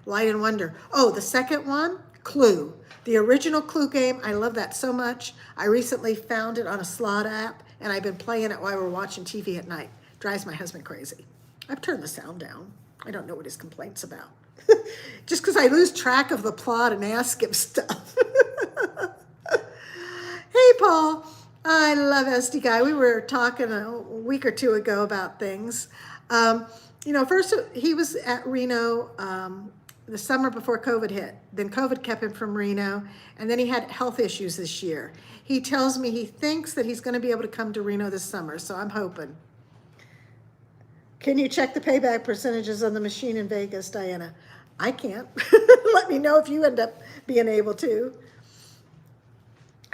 Light and Wonder. Oh, the second one, Clue. The original Clue game, I love that so much. I recently found it on a slot app, and I've been playing it while we're watching TV at night. Drives my husband crazy. I've turned the sound down. I don't know what his complaint's about. Just because I lose track of the plot and ask him stuff. Hey, Paul. I love SD Guy. We were talking a week or two ago about things. First he was at Reno the summer before COVID hit. Then COVID kept him from Reno, and then he had health issues this year. He tells me he thinks that he's going to be able to come to Reno this summer, so I'm hoping. Can you check the payback percentages on the machine in Vegas, Diana? I can't. Let me know if you end up being able to.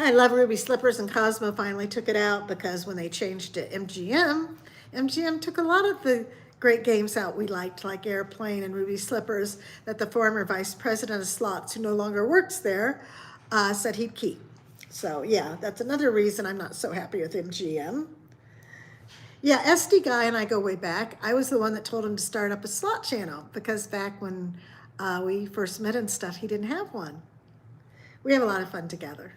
I love Ruby Slippers, and Cosmo finally took it out because when they changed to MGM took a lot of the great games out we liked, like Airplane and Ruby Slippers, that the former vice president of slots, who no longer works there, said he'd keep. So yeah, that's another reason I'm not so happy with MGM. Yeah, SD Guy and I go way back. I was the one that told him to start up a slot channel because back when we first met and stuff, he didn't have one. We have a lot of fun together.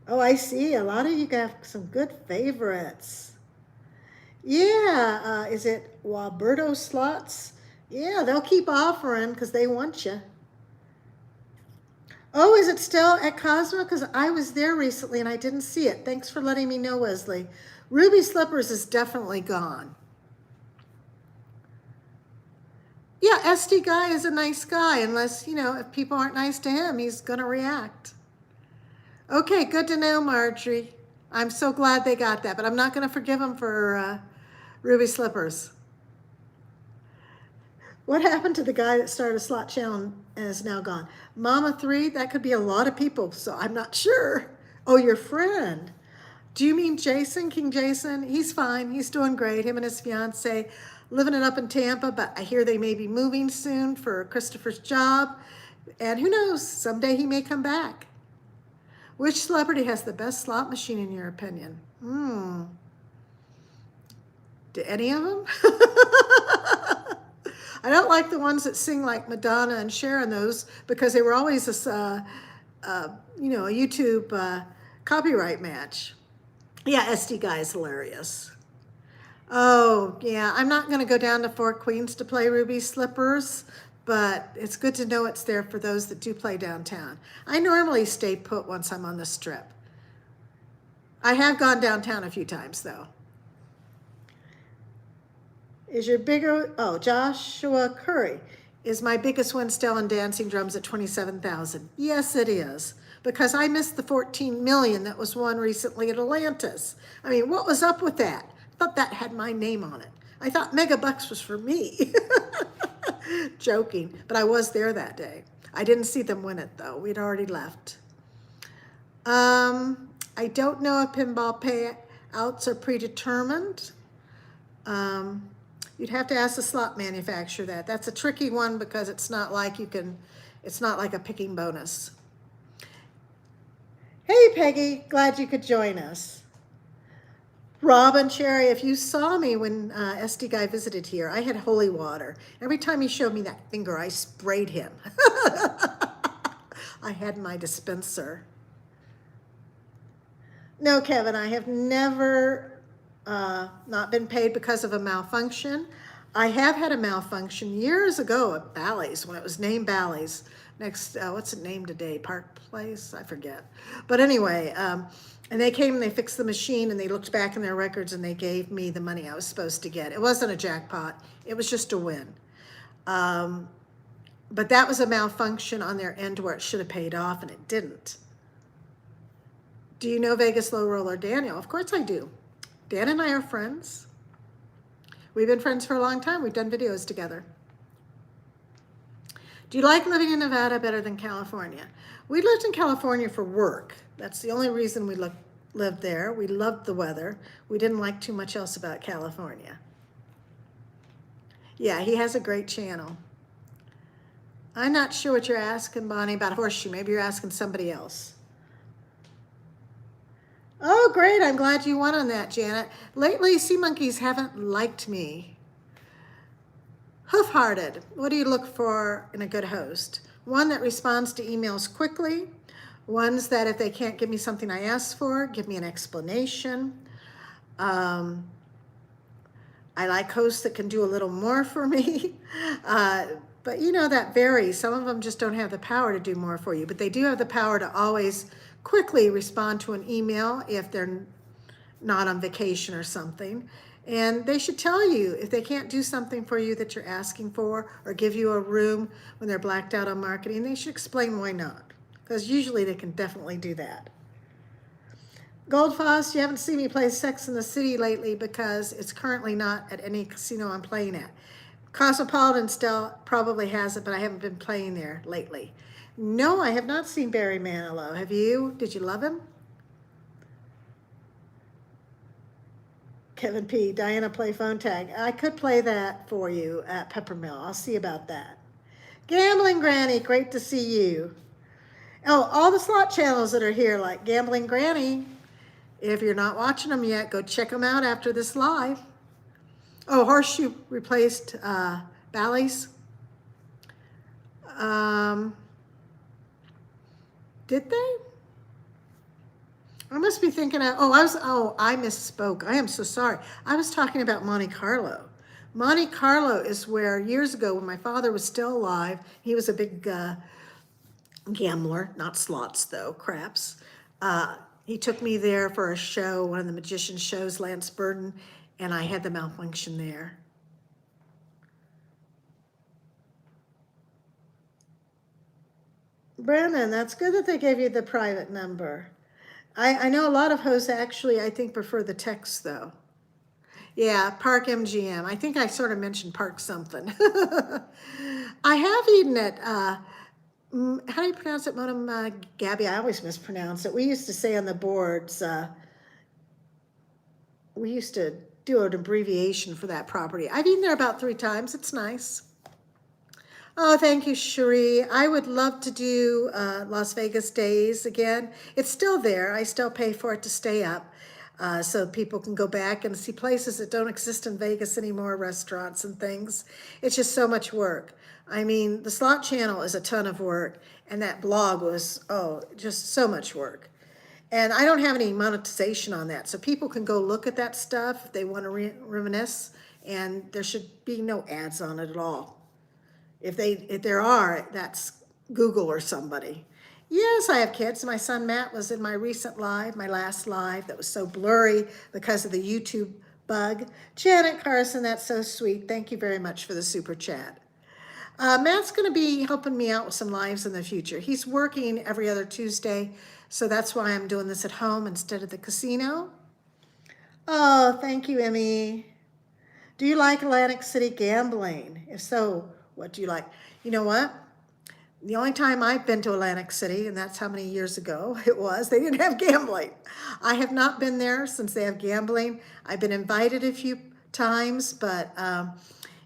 Oh, I see. A lot of you got some good favorites. Yeah, is it Waberto Slots? Yeah, they'll keep offering because they want you. Oh, is it still at Cosmo? Because I was there recently and I didn't see it. Thanks for letting me know, Wesley. Ruby Slippers is definitely gone. Yeah, SD Guy is a nice guy, unless, if people aren't nice to him, he's going to react. Okay, good to know, Marjorie. I'm so glad they got that, but I'm not going to forgive them for Ruby Slippers. What happened to the guy that started a slot channel and is now gone? Mama 3, that could be a lot of people, so I'm not sure. Oh, your friend. Do you mean Jason, King Jason? He's fine. He's doing great. Him and his fiance living it up in Tampa, but I hear they may be moving soon for Christopher's job. And who knows, someday he may come back. Which celebrity has the best slot machine in your opinion? Do any of them? I don't like the ones that sing like Madonna and Cher and those because they were always a YouTube copyright match. Yeah, SD Guy is hilarious. Oh, yeah, I'm not going to go down to Four Queens to play Ruby Slippers, but it's good to know it's there for those that do play downtown. I normally stay put once I'm on the Strip. I have gone downtown a few times, though. Is your bigger, Joshua Curry, is my biggest win still in dancing drums at 27,000? Yes, it is, because I missed the 14 million that was won recently at Atlantis. I mean, what was up with that? I thought that had my name on it. I thought Mega Bucks was for me. Joking, but I was there that day. I didn't see them win it though. We'd already left. I don't know if pinball payouts are predetermined. You'd have to ask the slot manufacturer that. That's a tricky one because it's not like it's not like a picking bonus. Hey Peggy, glad you could join us. Robin Cherry, if you saw me when SD Guy visited here, I had holy water. Every time he showed me that finger, I sprayed him. I had my dispenser. No, Kevin, I have never not been paid because of a malfunction. I have had a malfunction years ago at Bally's when it was named Bally's. Next, what's it named today? Park Place? I forget. But anyway, and they came and they fixed the machine and they looked back in their records and they gave me the money I was supposed to get. It wasn't a jackpot. It was just a win. But that was a malfunction on their end where it should have paid off and it didn't. Do you know Vegas Low Roller Daniel? Of course I do. Dan and I are friends. We've been friends for a long time. We've done videos together. Do you like living in Nevada better than California? We lived in California for work. That's the only reason we lived there. We loved the weather. We didn't like too much else about California. Yeah, he has a great channel. I'm not sure what you're asking, Bonnie, about horseshoe. Maybe you're asking somebody else. Oh, great. I'm glad you won on that, Janet. Lately, sea monkeys haven't liked me. Hoof-hearted. What do you look for in a good host? One that responds to emails quickly. Ones that if they can't give me something I asked for, give me an explanation. I like hosts that can do a little more for me. But that varies. Some of them just don't have the power to do more for you, but they do have the power to always quickly respond to an email if they're not on vacation or something. And they should tell you if they can't do something for you that you're asking for or give you a room when they're blacked out on marketing. They should explain why not, because usually they can definitely do that. Goldfoss, you haven't seen me play Sex in the City lately because it's currently not at any casino I'm playing at. Cosmopolitan still probably has it, but I haven't been playing there lately. No, I have not seen Barry Manilow. Have you? Did you love him? Kevin P. Diana, play phone tag. I could play that for you at Peppermill. I'll see about that. Gambling Granny, great to see you. Oh, all the slot channels that are here, like Gambling Granny. If you're not watching them yet, go check them out after this live. Oh, Horseshoe replaced Bally's. Um, did they? I must be thinking of, I misspoke. I am so sorry. I was talking about Monte Carlo. Monte Carlo is where years ago when my father was still alive, he was a big gambler, not slots though, craps. He took me there for a show, one of the magician shows, Lance Burden, and I had the malfunction there. Brandon, that's good that they gave you the private number. I know a lot of hosts actually, I think, prefer the text though. Yeah, Park MGM. I think I sort of mentioned Park something. I have eaten at, how do you pronounce it, Modem Gabby? I always mispronounce it. We used to say on the boards, we used to do an abbreviation for that property. I've eaten there about 3 times. It's nice. Oh, thank you, Cherie. I would love to do Las Vegas Days again. It's still there. I still pay for it to stay up so people can go back and see places that don't exist in Vegas anymore, restaurants and things. It's just so much work. I mean, the slot channel is a ton of work, and that blog was, just so much work. And I don't have any monetization on that, so people can go look at that stuff if they want to reminisce, and there should be no ads on it at all. If there are, that's Google or somebody. Yes, I have kids. My son Matt was in my recent live, my last live, that was so blurry because of the YouTube bug. Janet Carson, that's so sweet. Thank you very much for the super chat. Matt's going to be helping me out with some lives in the future. He's working every other Tuesday, so that's why I'm doing this at home instead of the casino. Oh, thank you, Emmy. Do you like Atlantic City gambling? If so, what do you like? You know what? The only time I've been to Atlantic City, and that's how many years ago it was, they didn't have gambling. I have not been there since they have gambling. I've been invited a few times, but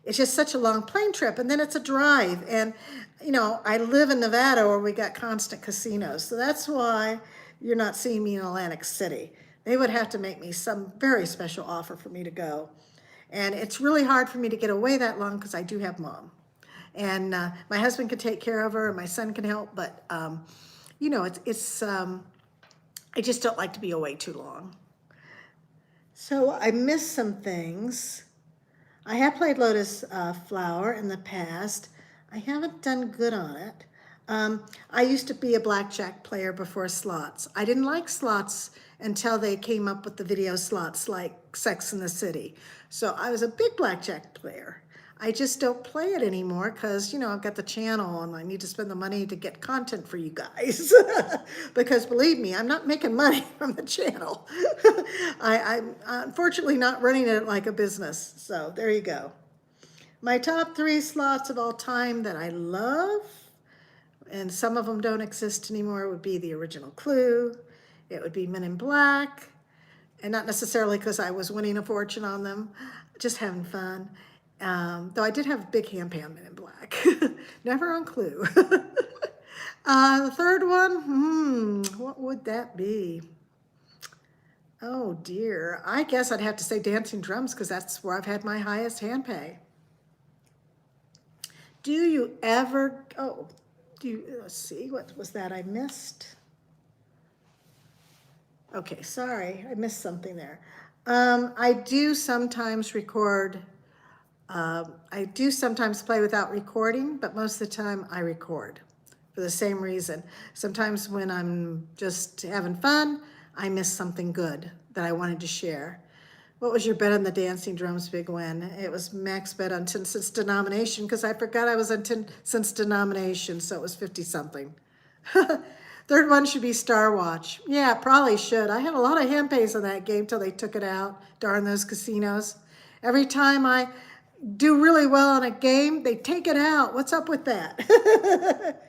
it's just such a long plane trip, and then it's a drive. And, I live in Nevada where we got constant casinos, so that's why you're not seeing me in Atlantic City. They would have to make me some very special offer for me to go. And it's really hard for me to get away that long because I do have mom. And my husband can take care of her, and my son can help, but I just don't like to be away too long. So I missed some things. I have played Lotus Flower in the past. I haven't done good on it. I used to be a blackjack player before slots. I didn't like slots until they came up with the video slots like Sex and the City. So I was a big blackjack player. I just don't play it anymore because, I've got the channel and I need to spend the money to get content for you guys. Because believe me, I'm not making money from the channel. I'm unfortunately not running it like a business. So there you go. My top 3 slots of all time that I love, and some of them don't exist anymore, would be the original Clue. It would be Men in Black. And not necessarily because I was winning a fortune on them, just having fun. Though I did have a big hand pan Men in Black. Never on Clue. The third one, what would that be? Oh dear. I guess I'd have to say Dancing Drums because that's where I've had my highest hand pay. Do you ever, let's see, what was that I missed? Okay, sorry, I missed something there. I do sometimes record. I do sometimes play without recording, but most of the time I record for the same reason. Sometimes when I'm just having fun, I miss something good that I wanted to share. What was your bet on the Dancing Drums big win? It was max bet on 10 cents denomination because I forgot I was on 10 cents denomination, so it was 50 something. Third one should be Star Watch. Yeah, probably should. I had a lot of hand pays on that game till they took it out. Darn those casinos. Every time I do really well on a game, they take it out. What's up with that?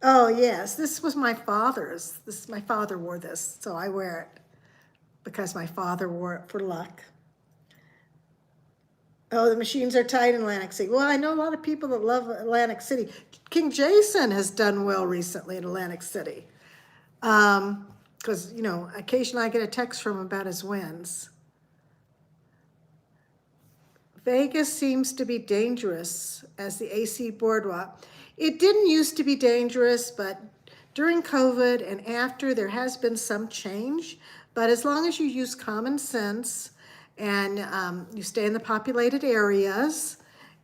Oh, yes, this was my father's. My father wore this, so I wear it because my father wore it for luck. Oh, the machines are tight in Atlantic City. Well, I know a lot of people that love Atlantic City. King Jason has done well recently in Atlantic City. Because, occasionally I get a text from him about his wins. Vegas seems to be dangerous as the AC boardwalk. It didn't used to be dangerous, but during COVID and after, there has been some change. But as long as you use common sense and you stay in the populated areas,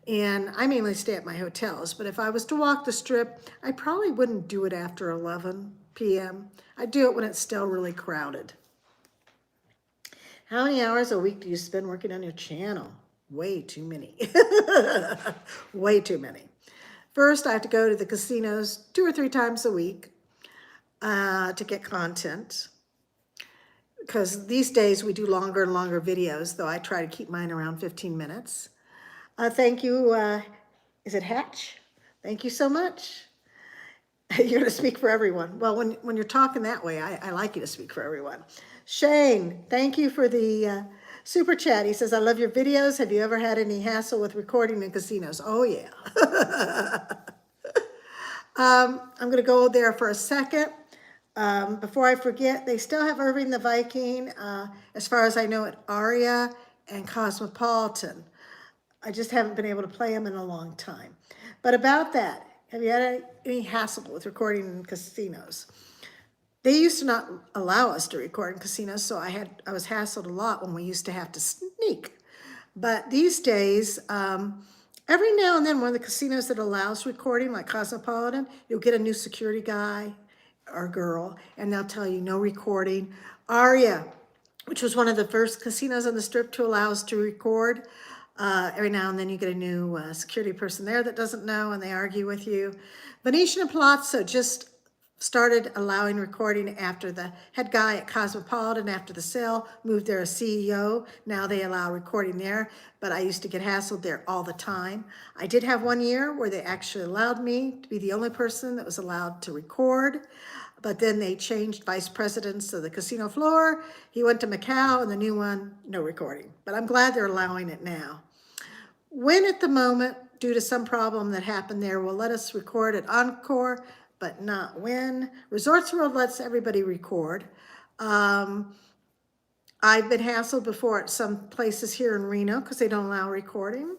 and I mainly stay at my hotels, but if I was to walk the strip, I probably wouldn't do it after 11 p.m. I'd do it when it's still really crowded. How many hours a week do you spend working on your channel? Way too many. Way too many. First, I have to go to the casinos 2 or 3 times a week to get content. Because these days we do longer and longer videos, though I try to keep mine around 15 minutes. Thank you. Is it Hatch? Thank you so much. You're going to speak for everyone. Well, when you're talking that way, I like you to speak for everyone. Shane, thank you for the super chat. He says, I love your videos. Have you ever had any hassle with recording in casinos? Oh, yeah. I'm going to go there for a second. Before I forget, they still have Irving the Viking, as far as I know, at Aria and Cosmopolitan. I just haven't been able to play them in a long time. But about that, have you had any hassle with recording in casinos? They used to not allow us to record in casinos, so I was hassled a lot when we used to have to sneak. But these days, every now and then, one of the casinos that allows recording, like Cosmopolitan, you'll get a new security guy or girl, and they'll tell you no recording. Aria, which was one of the first casinos on the strip to allow us to record, every now and then you get a new security person there that doesn't know, and they argue with you. Venetian and Palazzo just started allowing recording after the head guy at Cosmopolitan, after the sale, moved there as CEO. Now they allow recording there, but I used to get hassled there all the time. I did have one year where they actually allowed me to be the only person that was allowed to record, but then they changed vice presidents of the casino floor. He went to Macau, and the new one, no recording. But I'm glad they're allowing it now. When at the moment, due to some problem that happened there, will let us record at Encore, but not when. Resorts World lets everybody record. I've been hassled before at some places here in Reno because they don't allow recording.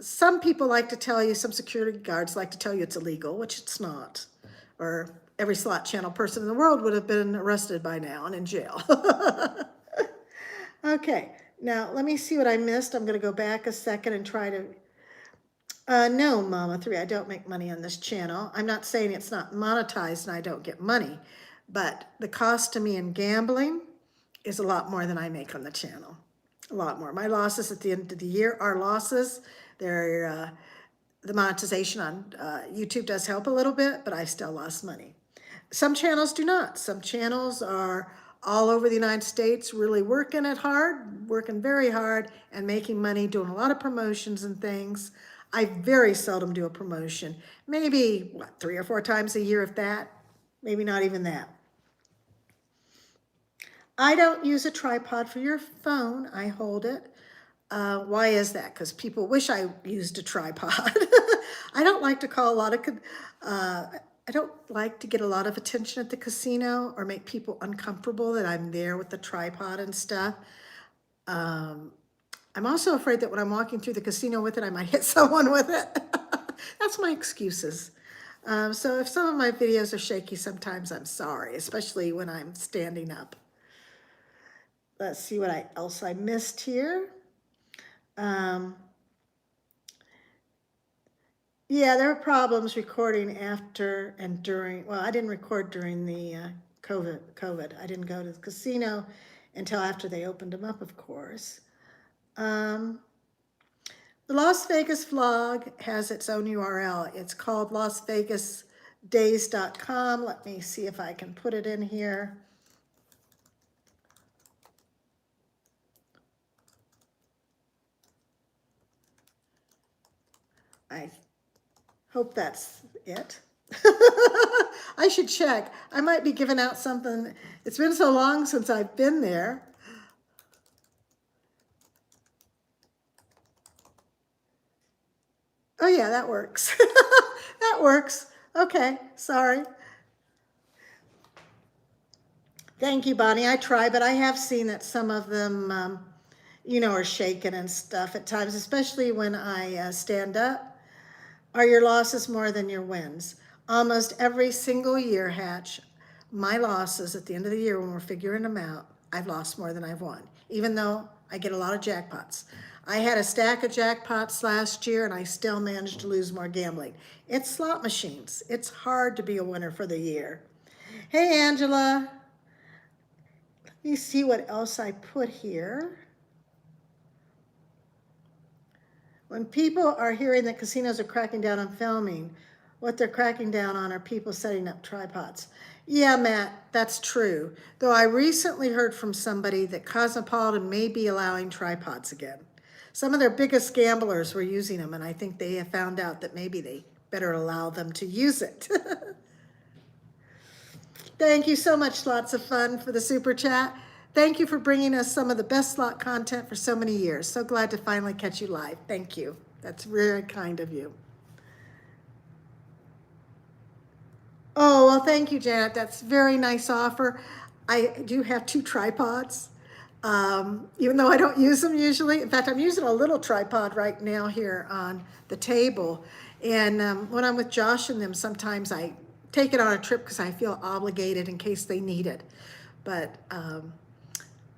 Some people like to tell you, some security guards like to tell you it's illegal, which it's not. Or every slot channel person in the world would have been arrested by now and in jail. Okay, now let me see what I missed. I'm going to go back a second and try to. No, Mama 3, I don't make money on this channel. I'm not saying it's not monetized and I don't get money, but the cost to me in gambling is a lot more than I make on the channel. A lot more. My losses at the end of the year are losses. They're, the monetization on YouTube does help a little bit, but I still lost money. Some channels do not. Some channels are all over the United States really working it hard, working very hard and making money, doing a lot of promotions and things. I very seldom do a promotion. Maybe, 3 or 4 times a year, if that. Maybe not even that. I don't use a tripod for your phone. I hold it. Why is that? Because people wish I used a tripod. I don't like to call a lot of, I don't like to get a lot of attention at the casino or make people uncomfortable that I'm there with the tripod and stuff. I'm also afraid that when I'm walking through the casino with it, I might hit someone with it. That's my excuses. So if some of my videos are shaky, sometimes I'm sorry, especially when I'm standing up. Let's see what else I missed here. Yeah, there were problems recording after and during. Well, I didn't record during the COVID. I didn't go to the casino until after they opened them up, of course. The Las Vegas vlog has its own URL. It's called lasvegasdays.com. Let me see if I can put it in here. I hope that's it. I should check. I might be giving out something. It's been so long since I've been there. Oh yeah, that works. That works. Okay, sorry. Thank you, Bonnie. I try, but I have seen that some of them, are shaken and stuff at times, especially when I stand up. Are your losses more than your wins? Almost every single year, Hatch, my losses at the end of the year when we're figuring them out, I've lost more than I've won, even though I get a lot of jackpots. I had a stack of jackpots last year and I still managed to lose more gambling. It's slot machines. It's hard to be a winner for the year. Hey, Angela. Let me see what else I put here. When people are hearing that casinos are cracking down on filming, what they're cracking down on are people setting up tripods. Yeah, Matt, that's true. Though I recently heard from somebody that Cosmopolitan may be allowing tripods again. Some of their biggest gamblers were using them, and I think they have found out that maybe they better allow them to use it. Thank you so much, Lots of Fun, for the super chat. Thank you for bringing us some of the best slot content for so many years. So glad to finally catch you live. Thank you. That's very kind of you. Oh, well, thank you, Janet. That's a very nice offer. I do have 2 tripods, even though I don't use them usually. In fact, I'm using a little tripod right now here on the table. And when I'm with Josh and them, sometimes I take it on a trip because I feel obligated in case they need it. But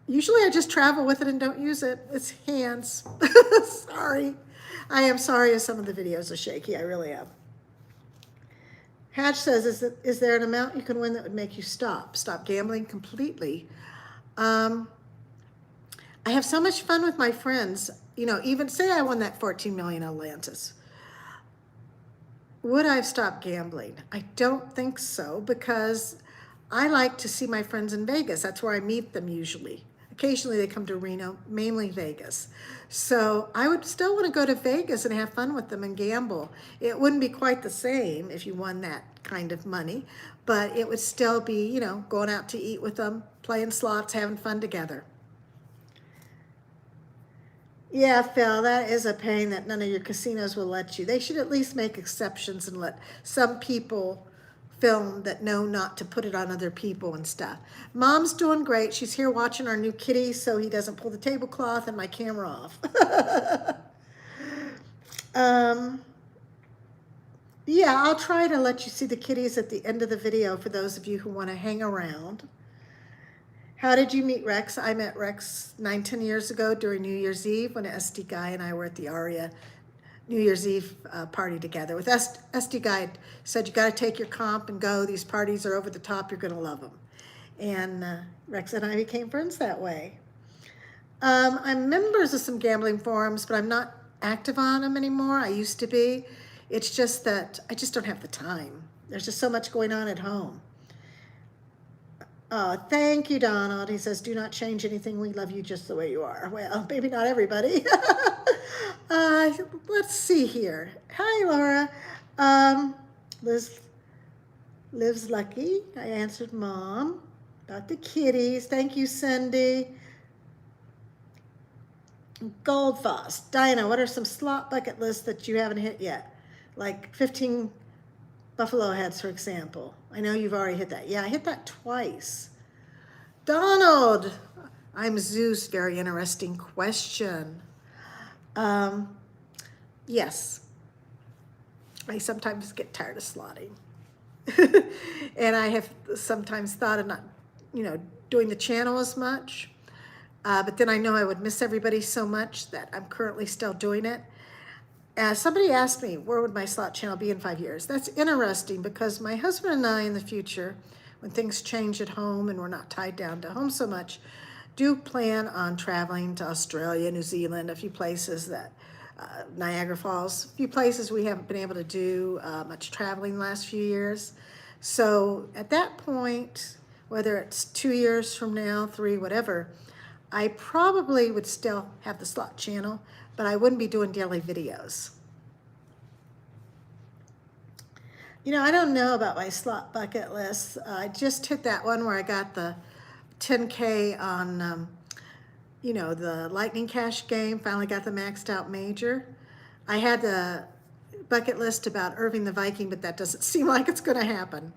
usually I just travel with it and don't use it. It's hands. Sorry. I am sorry if some of the videos are shaky. I really am. Hatch says, is there an amount you can win that would make you stop gambling completely? I have so much fun with my friends. Even say I won that 14 million Atlantis. Would I have stopped gambling? I don't think so, because I like to see my friends in Vegas. That's where I meet them usually. Occasionally they come to Reno, mainly Vegas. So I would still want to go to Vegas and have fun with them and gamble. It wouldn't be quite the same if you won that kind of money, but it would still be, going out to eat with them, playing slots, having fun together. Yeah, Phil, that is a pain that none of your casinos will let you. They should at least make exceptions and let some people film that know not to put it on other people and stuff. Mom's doing great. She's here watching our new kitty so he doesn't pull the tablecloth and my camera off. Yeah, I'll try to let you see the kitties at the end of the video for those of you who want to hang around. How did you meet Rex? I met Rex 9-10 years ago during New Year's Eve when SD Guy and I were at the Aria New Year's Eve party together. With SD Guy said, you got to take your comp and go. These parties are over the top. You're going to love them. And Rex and I became friends that way. I'm members of some gambling forums, but I'm not active on them anymore. I used to be. It's just that I just don't have the time. There's just so much going on at home. Oh, thank you, Donald. He says, do not change anything. We love you just the way you are. Well, maybe not everybody. Let's see here. Hi, Laura. Liz lives lucky. I answered Mom about the kitties. Thank you, Cindy. Goldfoss. Diana, what are some slot bucket lists that you haven't hit yet? Like 15 buffalo heads, for example. I know you've already hit that. Yeah, I hit that twice. Donald, I'm Zeus. Very interesting question. Yes, I sometimes get tired of slotting. And I have sometimes thought of not, doing the channel as much. But then I know I would miss everybody so much that I'm currently still doing it. Somebody asked me, where would my slot channel be in 5 years? That's interesting because my husband and I in the future, when things change at home and we're not tied down to home so much, do plan on traveling to Australia, New Zealand, a few places that, Niagara Falls, a few places we haven't been able to do much traveling the last few years. So at that point, whether it's 2 years from now, 3, whatever, I probably would still have the slot channel, but I wouldn't be doing daily videos. You know, I don't know about my slot bucket list. I just hit that one where I got the 10K on, you know, the Lightning Cash game, finally got the maxed out major. I had the bucket list about Irving the Viking, but that doesn't seem like it's going to happen.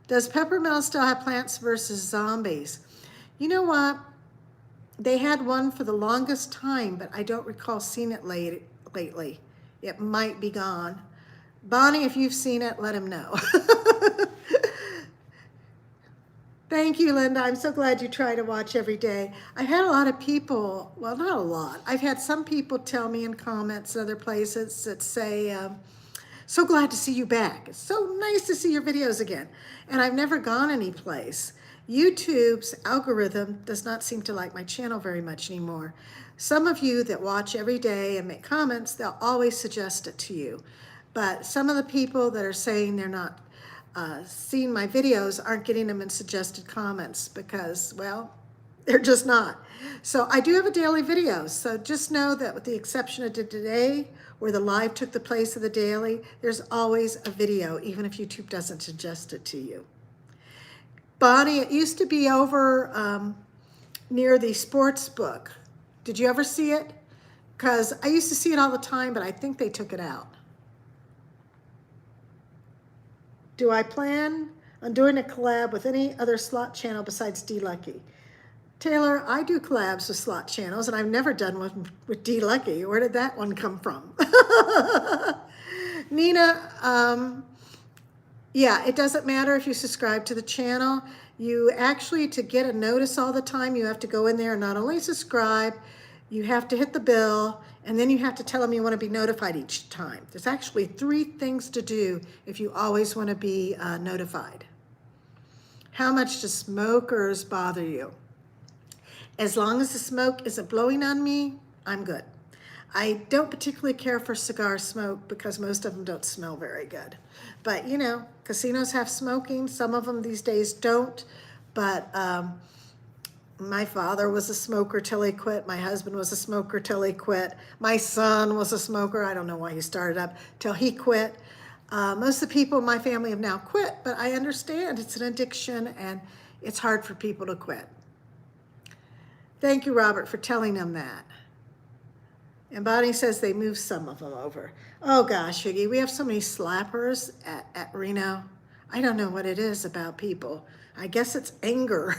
Does Peppermill still have Plants vs. Zombies? You know what? They had one for the longest time, but I don't recall seeing it lately. It might be gone. Bonnie, if you've seen it, let him know. Thank you, Linda. I'm so glad you try to watch every day. I've had a lot of people, well, not a lot. I've had some people tell me in comments and other places that say, so glad to see you back. It's so nice to see your videos again. And I've never gone anyplace. YouTube's algorithm does not seem to like my channel very much anymore. Some of you that watch every day and make comments, they'll always suggest it to you. But some of the people that are saying they're not seeing my videos aren't getting them in suggested comments because, well, they're just not. So I do have a daily video. So just know that with the exception of today, where the live took the place of the daily, there's always a video, even if YouTube doesn't suggest it to you. Bonnie, it used to be over near the sports book. Did you ever see it? Because I used to see it all the time, but I think they took it out. Do I plan on doing a collab with any other slot channel besides D Lucky? Taylor, I do collabs with slot channels, and I've never done one with D Lucky. Where did that one come from? Nina, yeah, it doesn't matter if you subscribe to the channel. You actually, to get a notice all the time, you have to go in there and not only subscribe, you have to hit the bell, and then you have to tell them you want to be notified each time. There's actually 3 things to do if you always want to be notified. How much do smokers bother you? As long as the smoke isn't blowing on me, I'm good. I don't particularly care for cigar smoke because most of them don't smell very good. But you know, casinos have smoking. Some of them these days don't. But my father was a smoker till he quit. My husband was a smoker till he quit. My son was a smoker. I don't know why he started up till he quit. Most of the people in my family have now quit, but I understand it's an addiction and it's hard for people to quit. Thank you, Robert, for telling them that. And Bonnie says they moved some of them over. Oh gosh, Higgy, we have so many slappers at Reno. I don't know what it is about people. I guess it's anger.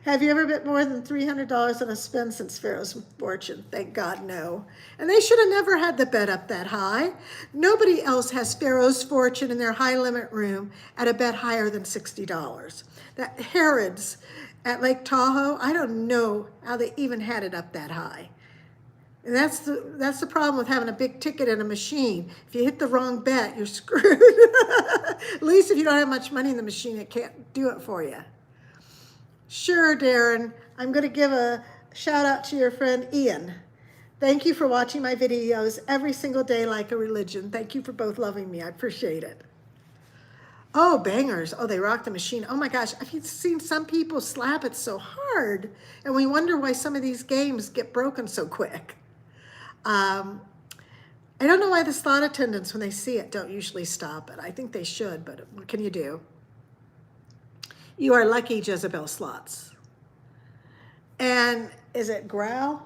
Have you ever bet more than $300 on a spin since Pharaoh's Fortune? Thank God, no. And they should have never had the bet up that high. Nobody else has Pharaoh's Fortune in their high limit room at a bet higher than $60. That Harrods at Lake Tahoe, I don't know how they even had it up that high. And that's the problem with having a big ticket in a machine. If you hit the wrong bet, you're screwed. At least if you don't have much money in the machine, it can't do it for you. Sure, Darren. I'm going to give a shout out to your friend Ian. Thank you for watching my videos every single day like a religion. Thank you for both loving me. I appreciate it. Oh, bangers. Oh, they rock the machine. Oh my gosh. I've seen some people slap it so hard. And we wonder why some of these games get broken so quick. I don't know why the slot attendants, when they see it, don't usually stop it. I think they should, but what can you do? You are lucky, Jezebel Slots. And is it Growl?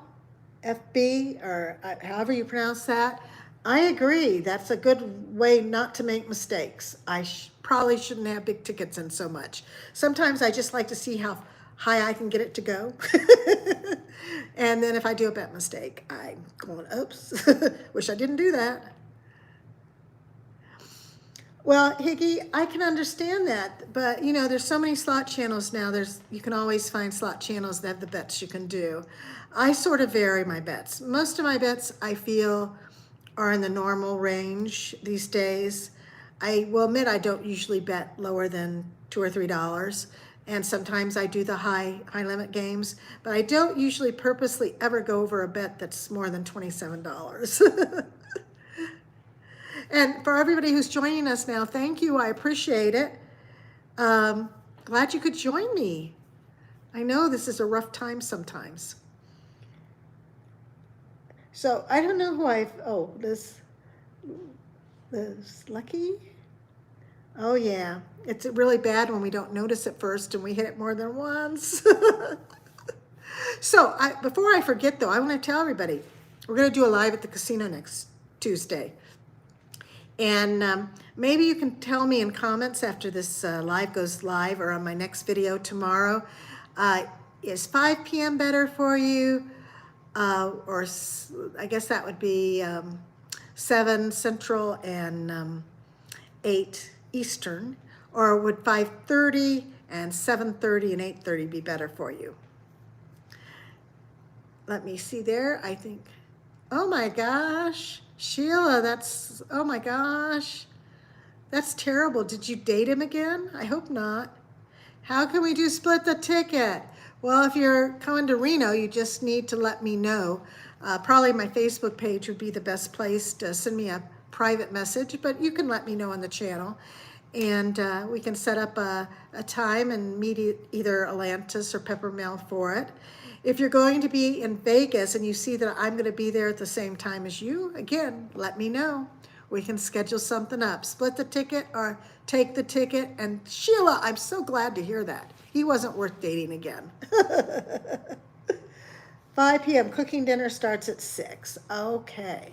FB, or however you pronounce that? I agree. That's a good way not to make mistakes. I probably shouldn't have big tickets in so much. Sometimes I just like to see how high I can get it to go. And then if I do a bet mistake, I'm going, oops, wish I didn't do that. Well, Higgy, I can understand that, but you know, there's so many slot channels now. You can always find slot channels that have the bets you can do. I sort of vary my bets. Most of my bets I feel are in the normal range these days. I will admit I don't usually bet lower than $2 or $3, and sometimes I do the high limit games, but I don't usually purposely ever go over a bet that's more than $27. And for everybody who's joining us now, thank you. I appreciate it. Glad you could join me. I know this is a rough time sometimes. So I don't know who this Lucky. Oh yeah, it's really bad when we don't notice it first and we hit it more than once. So before I forget though, I want to tell everybody, we're going to do a live at the casino next Tuesday. And maybe you can tell me in comments after this live goes live or on my next video tomorrow, is 5 p.m. better for you? Or I guess that would be 7 Central and 8 Eastern, or would 5:30 and 7:30 and 8:30 be better for you? Let me see there, I think. Oh my gosh, Sheila, oh my gosh. That's terrible. Did you date him again? I hope not. How can we do split the ticket? Well, if you're coming to Reno, you just need to let me know. Probably my Facebook page would be the best place to send me a private message, but you can let me know on the channel. And we can set up a time and meet either Atlantis or Peppermill for it. If you're going to be in Vegas and you see that I'm going to be there at the same time as you, again, let me know. We can schedule something up. Split the ticket or take the ticket. And Sheila, I'm so glad to hear that. He wasn't worth dating again. 5 p.m. Cooking dinner starts at 6. Okay.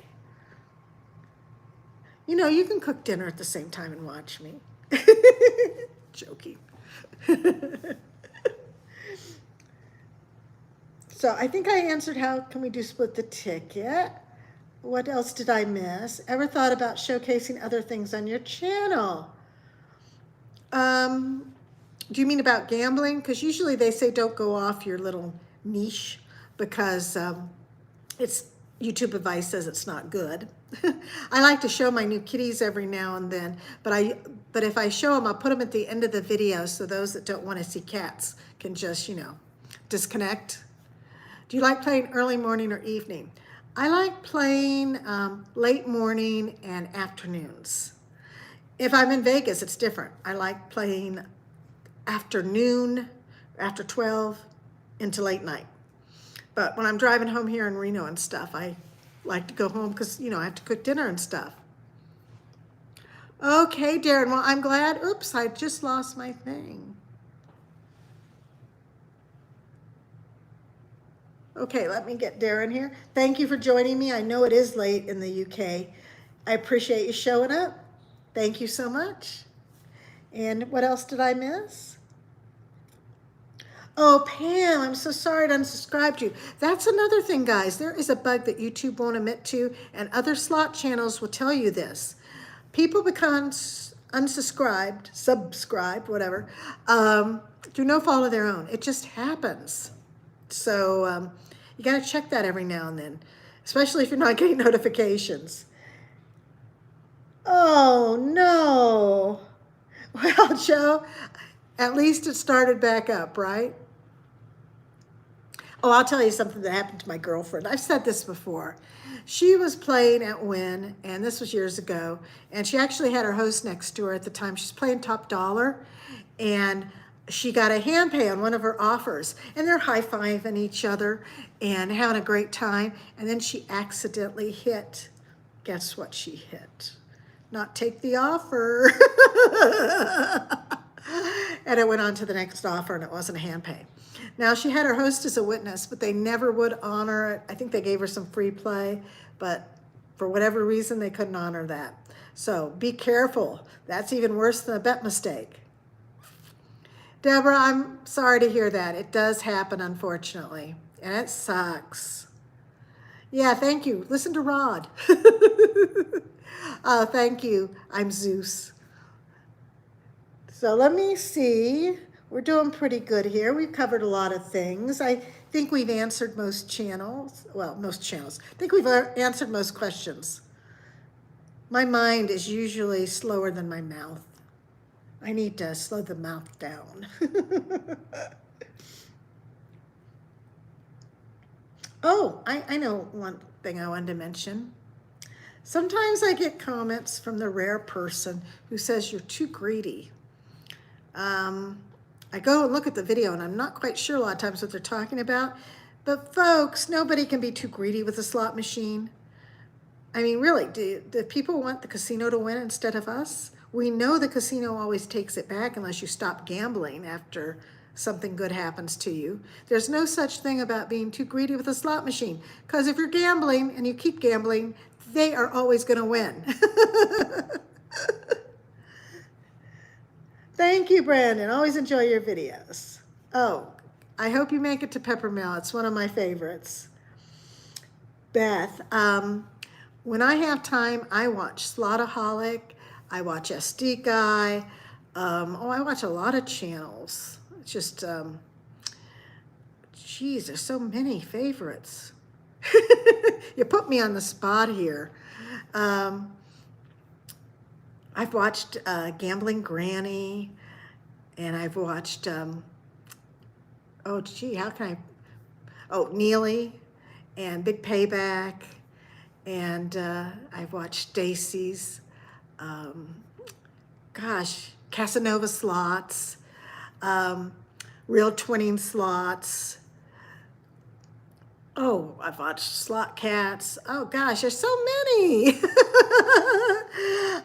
You know, you can cook dinner at the same time and watch me. Joking. So I think I answered how can we do split the ticket. What else did I miss? Ever thought about showcasing other things on your channel? Do you mean about gambling? Because usually they say don't go off your little niche because it's YouTube advice says it's not good. I like to show my new kitties every now and then, but if I show them, I'll put them at the end of the video so those that don't want to see cats can just, disconnect. Do you like playing early morning or evening? I like playing late morning and afternoons. If I'm in Vegas, it's different. I like playing afternoon, after 12, into late night. But when I'm driving home here in Reno and stuff, I like to go home because, I have to cook dinner and stuff. Okay, Darren, well, I'm glad. Oops, I just lost my thing. Okay, let me get Darren here. Thank you for joining me. I know it is late in the UK. I appreciate you showing up. Thank you so much. And what else did I miss? Oh, Pam, I'm so sorry to unsubscribe to you. That's another thing, guys. There is a bug that YouTube won't admit to, and other slot channels will tell you this. People become subscribed, whatever, through no fault of their own. It just happens. So you got to check that every now and then, especially if you're not getting notifications. Oh, no. Well, Joe, at least it started back up, right? Oh, I'll tell you something that happened to my girlfriend. I've said this before. She was playing at Wynn, and this was years ago, and she actually had her host next to her at the time. She's playing top dollar, and she got a hand pay on one of her offers, and they're high-fiving each other and having a great time, and then she accidentally hit. Guess what she hit? Not take the offer. And it went on to the next offer, and it wasn't a hand pay. Now, she had her host as a witness, but they never would honor it. I think they gave her some free play, but for whatever reason, they couldn't honor that. So be careful. That's even worse than a bet mistake. Deborah, I'm sorry to hear that. It does happen, unfortunately, and it sucks. Yeah, thank you. Listen to Rod. Oh, thank you. I'm Zeus. So let me see. We're doing pretty good here. We've covered a lot of things. I think we've answered most channels. Well, most channels. I think we've answered most questions. My mind is usually slower than my mouth. I need to slow the mouth down. Oh, I know one thing I wanted to mention. Sometimes I get comments from the rare person who says you're too greedy. I go and look at the video and I'm not quite sure a lot of times what they're talking about, But folks, nobody can be too greedy with a slot machine. I mean, really, do people want the casino to win instead of us? We know the casino always takes it back unless you stop gambling after something good happens to you. There's no such thing about being too greedy with a slot machine, because if you're gambling and you keep gambling, they are always going to win. Thank you, Brandon. Always enjoy your videos. Oh, I hope you make it to Peppermill. It's one of my favorites. Beth, when I have time, I watch Slotaholic. I watch SD Guy. I watch a lot of channels. It's just, geez, there's so many favorites. You put me on the spot here. I've watched Gambling Granny, and I've watched, how can Neely, and Big Payback, and I've watched Stacy's, Casanova Slots, Real Twinning Slots. Oh, I've watched Slot Cats. Oh gosh, there's so many.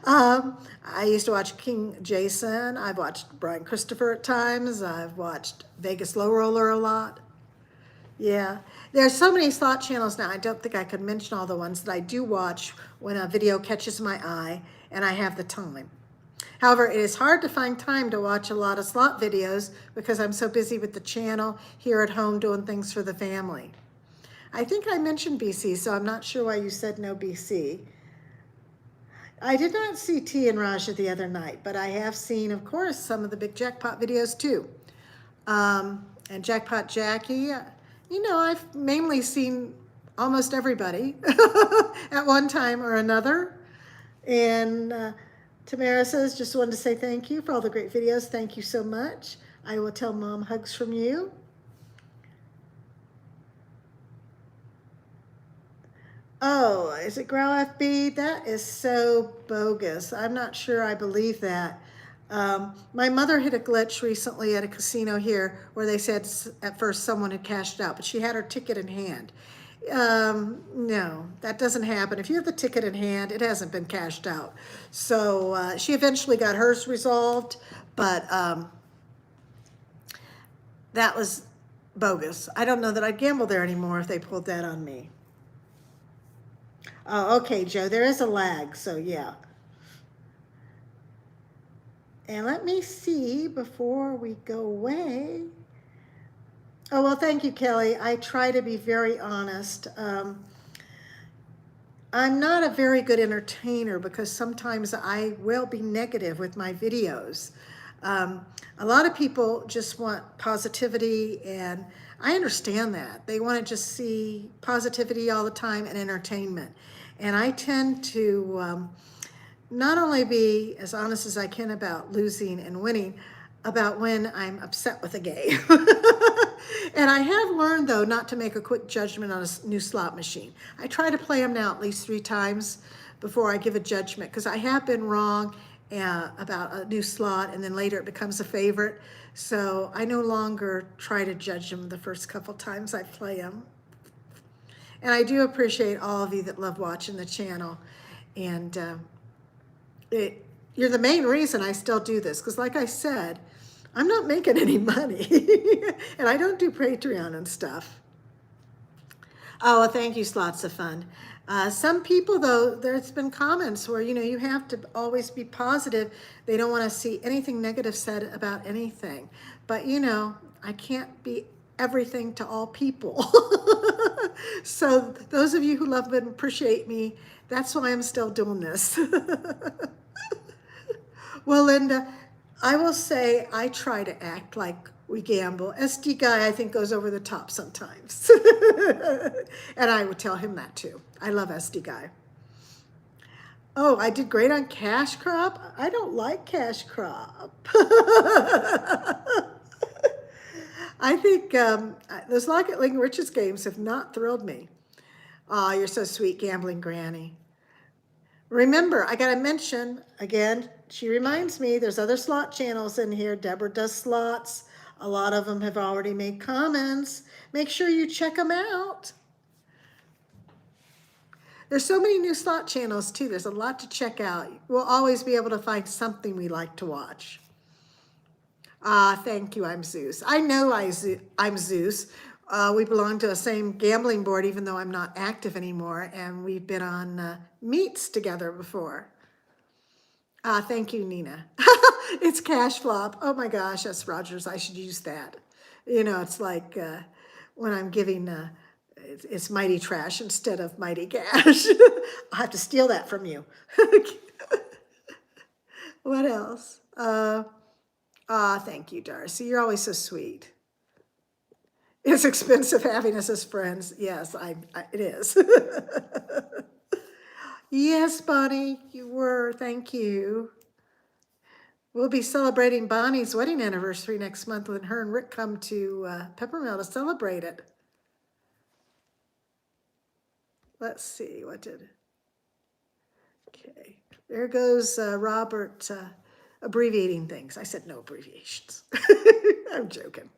I used to watch King Jason. I've watched Brian Christopher at times. I've watched Vegas Low Roller a lot. Yeah, there's so many slot channels now. I don't think I could mention all the ones that I do watch when a video catches my eye and I have the time. However, it is hard to find time to watch a lot of slot videos because I'm so busy with the channel here at home doing things for the family. I think I mentioned BC, so I'm not sure why you said no BC. I did not see T and Raja the other night, but I have seen, of course, some of the big jackpot videos too. And Jackpot Jackie, I've mainly seen almost everybody at one time or another. And Tamara says, just wanted to say thank you for all the great videos. Thank you so much. I will tell Mom hugs from you. Oh, is it Grow FB? That is so bogus. I'm not sure I believe that. My mother hit a glitch recently at a casino here where they said at first someone had cashed out, but she had her ticket in hand. No, that doesn't happen. If you have the ticket in hand, it hasn't been cashed out. So she eventually got hers resolved, but that was bogus. I don't know that I'd gamble there anymore if they pulled that on me. Oh, okay, Joe, there is a lag, so yeah. And let me see before we go away. Oh, well, thank you, Kelly. I try to be very honest. I'm not a very good entertainer because sometimes I will be negative with my videos. A lot of people just want positivity, and I understand that. They want to just see positivity all the time and entertainment. And I tend to not only be as honest as I can about losing and winning, about when I'm upset with a game. And I have learned, though, not to make a quick judgment on a new slot machine. I try to play them now at least 3 times before I give a judgment, because I have been wrong about a new slot, and then later it becomes a favorite. So I no longer try to judge them the first couple times I play them. And I do appreciate all of you that love watching the channel. And you're the main reason I still do this, because like I said, I'm not making any money. And I don't do Patreon and stuff. Oh, well, thank you, Slots of Fun. Some people, though, there's been comments where, you have to always be positive. They don't want to see anything negative said about anything. But, I can't be everything to all people. So those of you who love and appreciate me, that's why I'm still doing this. Well, Linda, I will say I try to act like we gamble. SD Guy, I think, goes over the top sometimes. And I would tell him that too. I love SD Guy. Oh, I did great on Cash Crop. I don't like Cash Crop. I think those Locket Link Riches games have not thrilled me. Oh, you're so sweet, Gambling Granny. Remember, I got to mention, again, she reminds me, there's other slot channels in here. Deborah does slots. A lot of them have already made comments. Make sure you check them out. There's so many new slot channels too. There's a lot to check out. We'll always be able to find something we like to watch. Thank you, I'm Zeus. I know I'm Zeus. We belong to the same gambling board, even though I'm not active anymore, and we've been on meets together before. Thank you, Nina. It's cash flop. Oh my gosh, that's Rogers. I should use that. You know, it's like when I'm giving, it's mighty trash instead of mighty cash. I'll have to steal that from you. What else? Thank you, Darcy. You're always so sweet. It's expensive having us as friends. Yes, it is. Yes, Bonnie, you were. Thank you. We'll be celebrating Bonnie's wedding anniversary next month when her and Rick come to Peppermill to celebrate it. Let's see, okay. There goes Robert abbreviating things. I said no abbreviations. I'm joking.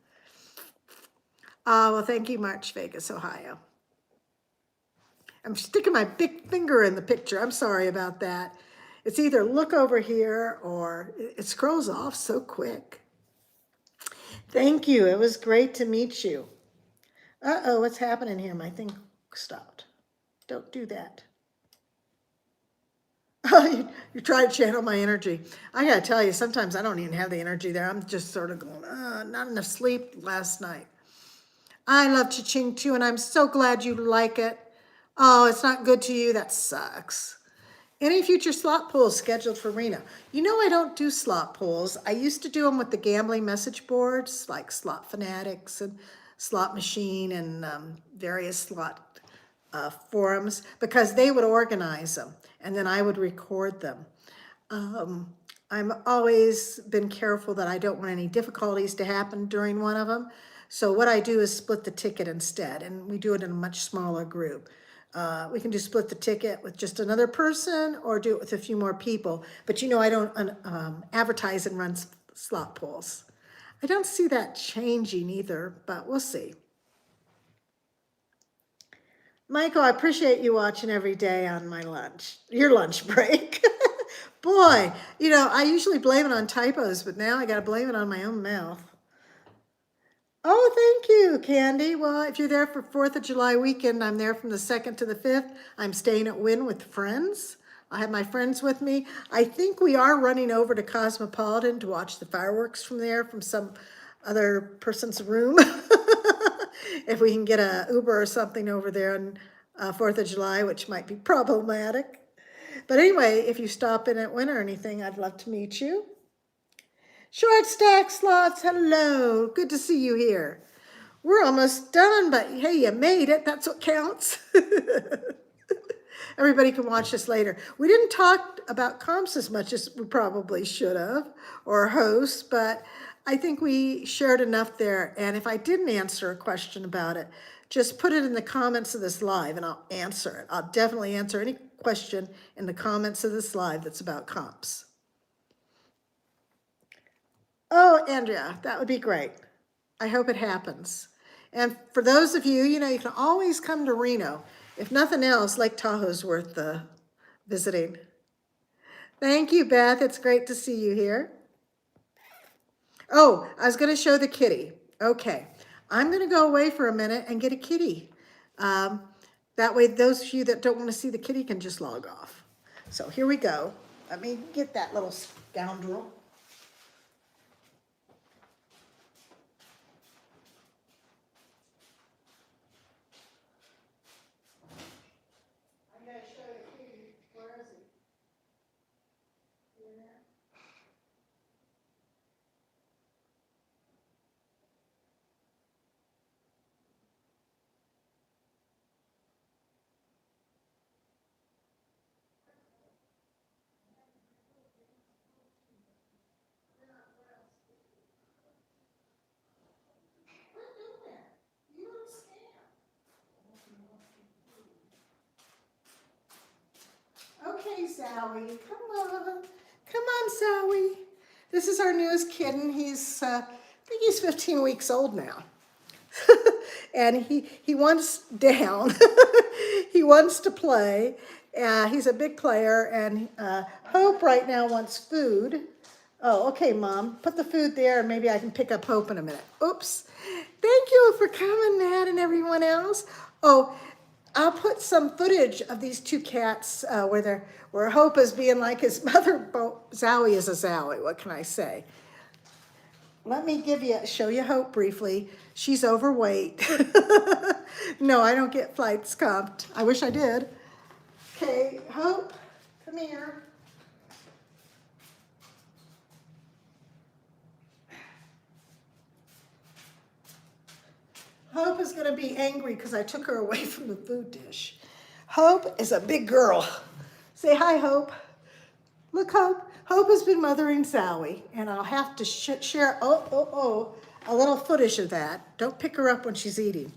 Well, thank you, March Vegas, Ohio. I'm sticking my big finger in the picture. I'm sorry about that. It's either look over here or it scrolls off so quick. Thank you. It was great to meet you. Uh-oh, what's happening here? My thing stopped. Don't do that. You try to channel my energy. I gotta tell you, sometimes I don't even have the energy there. I'm just sort of going, not enough sleep last night. I love Cha-Ching too, and I'm so glad you like it. Oh, it's not good to you? That sucks. Any future slot pools scheduled for Reno? You know I don't do slot pools. I used to do them with the gambling message boards like Slot Fanatics and Slot Machine and various slot forums because they would organize them and then I would record them. I'm always been careful that I don't want any difficulties to happen during one of them. So what I do is split the ticket instead, and we do it in a much smaller group. We can do split the ticket with just another person or do it with a few more people. But you know, I don't advertise and run slot pools. I don't see that changing either, but we'll see. Michael, I appreciate you watching every day on my your lunch break. Boy, you know, I usually blame it on typos, but now I got to blame it on my own mouth. Oh, thank you, Candy. Well, if you're there for 4th of July weekend, I'm there from the 2nd to the 5th. I'm staying at Wynn with friends. I have my friends with me. I think we are running over to Cosmopolitan to watch the fireworks from there from some other person's room. If we can get a Uber or something over there on 4th of July, which might be problematic. But anyway, if you stop in at Wynn or anything, I'd love to meet you. Short stack slots, hello. Good to see you here. We're almost done, but hey, you made it. That's what counts. Everybody can watch this later. We didn't talk about comps as much as we probably should have, or hosts, but I think we shared enough there. And if I didn't answer a question about it, just put it in the comments of this live and I'll answer it. I'll definitely answer any question in the comments of this live that's about comps. Oh, Andrea, that would be great. I hope it happens. And for those of you, you know, you can always come to Reno. If nothing else, Lake Tahoe's worth visiting. Thank you, Beth. It's great to see you here. Oh, I was going to show the kitty. Okay. I'm going to go away for a minute and get a kitty. That way, those of you that don't want to see the kitty can just log off. So here we go. Let me get that little scoundrel. Okay, Zowie, come on. Come on, Zowie. This is our newest kitten. He's think he's 15 weeks old now. And he wants down. He wants to play. He's a big player, and Hope right now wants food. Oh, okay, Mom. Put the food there, and maybe I can pick up Hope in a minute. Oops. Thank you for coming, Matt, and everyone else. Oh, I'll put some footage of these two cats where Hope is being like his mother. Zowie is a Zowie. What can I say? Let me show you Hope briefly. She's overweight. No, I don't get flights comped. I wish I did. Okay, Hope, come here. Hope is going to be angry because I took her away from the food dish. Hope is a big girl. Say hi, Hope. Look, Hope. Hope has been mothering Zowie, and I'll have to share, a little footage of that. Don't pick her up when she's eating.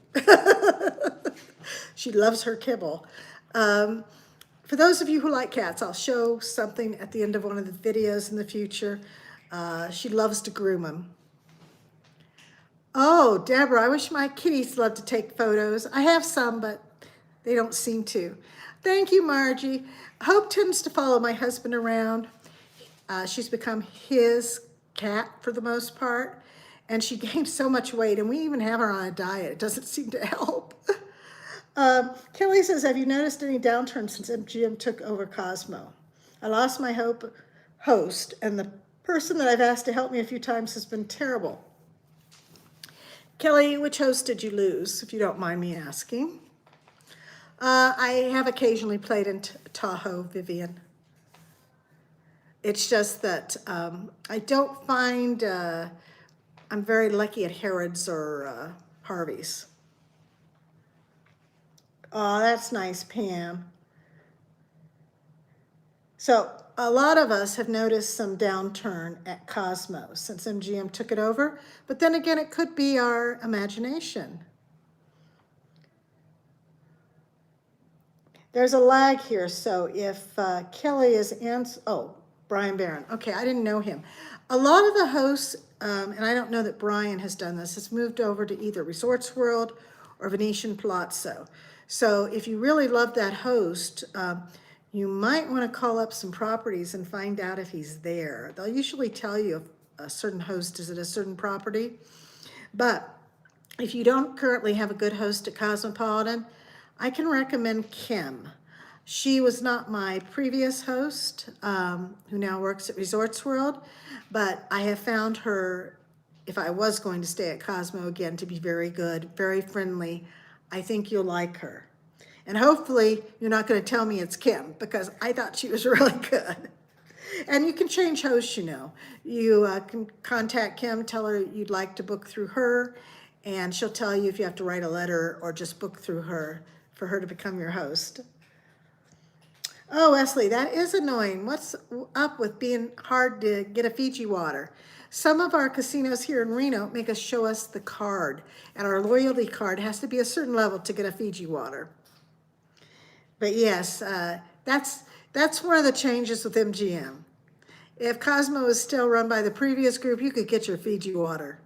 She loves her kibble. For those of you who like cats, I'll show something at the end of one of the videos in the future. She loves to groom them. Oh, Deborah, I wish my kitties loved to take photos. I have some, but they don't seem to. Thank you, Margie. Hope tends to follow my husband around. She's become his cat for the most part, and she gained so much weight, and we even have her on a diet. It doesn't seem to help. Kelly says, have you noticed any downturn since MGM took over Cosmo? I lost my host, and the person that I've asked to help me a few times has been terrible. Kelly, which host did you lose, if you don't mind me asking? I have occasionally played in Tahoe, Vivian. It's just that I don't find I'm very lucky at Harrods or Harvey's. Oh, that's nice, Pam. So a lot of us have noticed some downturn at Cosmo since MGM took it over, but then again, it could be our imagination. There's a lag here, so if Kelly is Brian Barron. Okay, I didn't know him. A lot of the hosts, and I don't know that Brian has done this, has moved over to either Resorts World or Venetian Palazzo. So if you really love that host, you might want to call up some properties and find out if he's there. They'll usually tell you if a certain host is at a certain property. But if you don't currently have a good host at Cosmopolitan, I can recommend Kim. She was not my previous host, who now works at Resorts World, but I have found her, if I was going to stay at Cosmo again, to be very good, very friendly. I think you'll like her. And hopefully you're not going to tell me it's Kim, because I thought she was really good. And you can change hosts, you know. You can contact Kim, tell her you'd like to book through her, and she'll tell you if you have to write a letter or just book through her for her to become your host. Oh, Wesley, that is annoying. What's up with being hard to get a Fiji water? Some of our casinos here in Reno make us show us the card, and our loyalty card has to be a certain level to get a Fiji water. But yes, that's one of the changes with MGM. If Cosmo is still run by the previous group, you could get your Fiji water.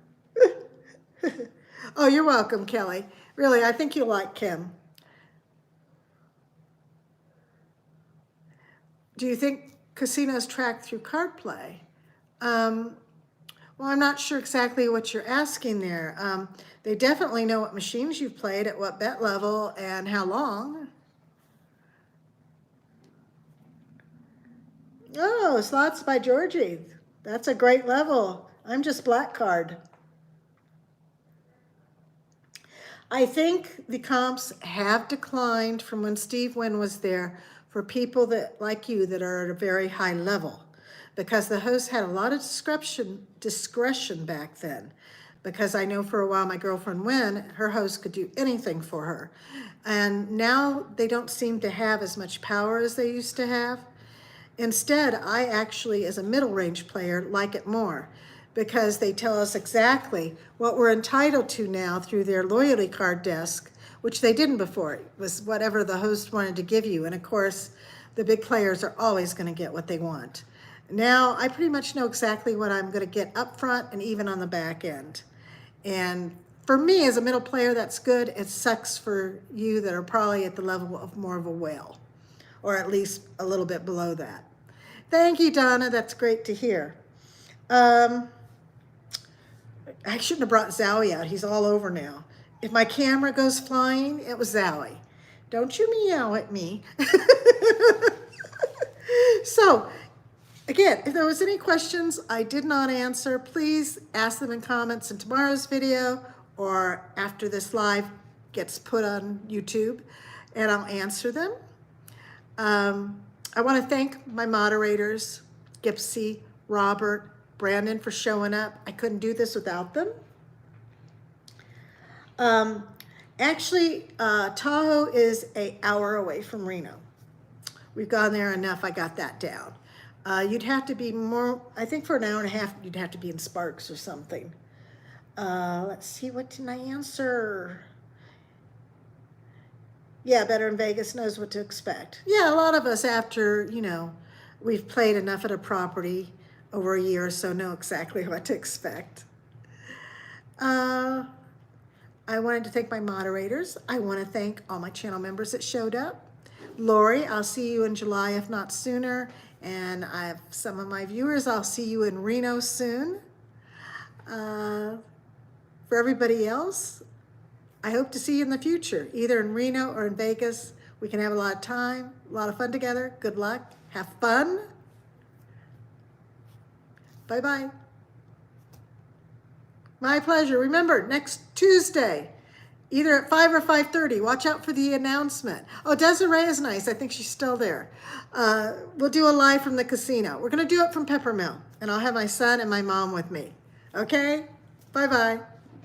Oh, you're welcome, Kelly. Really, I think you'll like Kim. Do you think casinos track through card play? Well, I'm not sure exactly what you're asking there. They definitely know what machines you've played, at what bet level, and how long. Oh, Slots by Georgie. That's a great level. I'm just black card. I think the comps have declined from when Steve Wynn was there for people that, like you, that are at a very high level, because the host had a lot of discretion back then. Because I know for a while my girlfriend Wynn, her host could do anything for her. And now they don't seem to have as much power as they used to have. Instead, I actually, as a middle range player, like it more, because they tell us exactly what we're entitled to now through their loyalty card desk, which they didn't before. It was whatever the host wanted to give you. And of course, the big players are always going to get what they want. Now I pretty much know exactly what I'm going to get up front and even on the back end. And for me as a middle player, that's good. It sucks for you that are probably at the level of more of a whale, or at least a little bit below that. Thank you, Donna. That's great to hear. I shouldn't have brought Zowie out. He's all over now. If my camera goes flying, it was Zowie. Don't you meow at me. So, again, if there was any questions I did not answer, please ask them in comments in tomorrow's video or after this live gets put on YouTube, and I'll answer them. I want to thank my moderators, Gipsy, Robert, Brandon, for showing up. I couldn't do this without them. Actually, Tahoe is an hour away from Reno. We've gone there enough. I got that down. You'd have to be more, I think for an hour and a half, you'd have to be in Sparks or something. Let's see, what did I answer? Yeah, Better in Vegas knows what to expect. Yeah, a lot of us after, you know, we've played enough at a property over a year or so know exactly what to expect. I wanted to thank my moderators. I want to thank all my channel members that showed up. Lori, I'll see you in July, if not sooner. And I have some of my viewers, I'll see you in Reno soon. For everybody else, I hope to see you in the future, either in Reno or in Vegas. We can have a lot of time, a lot of fun together. Good luck. Have fun. Bye-bye. My pleasure. Remember, next Tuesday, either at 5 or 5:30. Watch out for the announcement. Oh, Desiree is nice. I think she's still there. We'll do a live from the casino. We're going to do it from Peppermill, and I'll have my son and my mom with me. Okay? Bye-bye.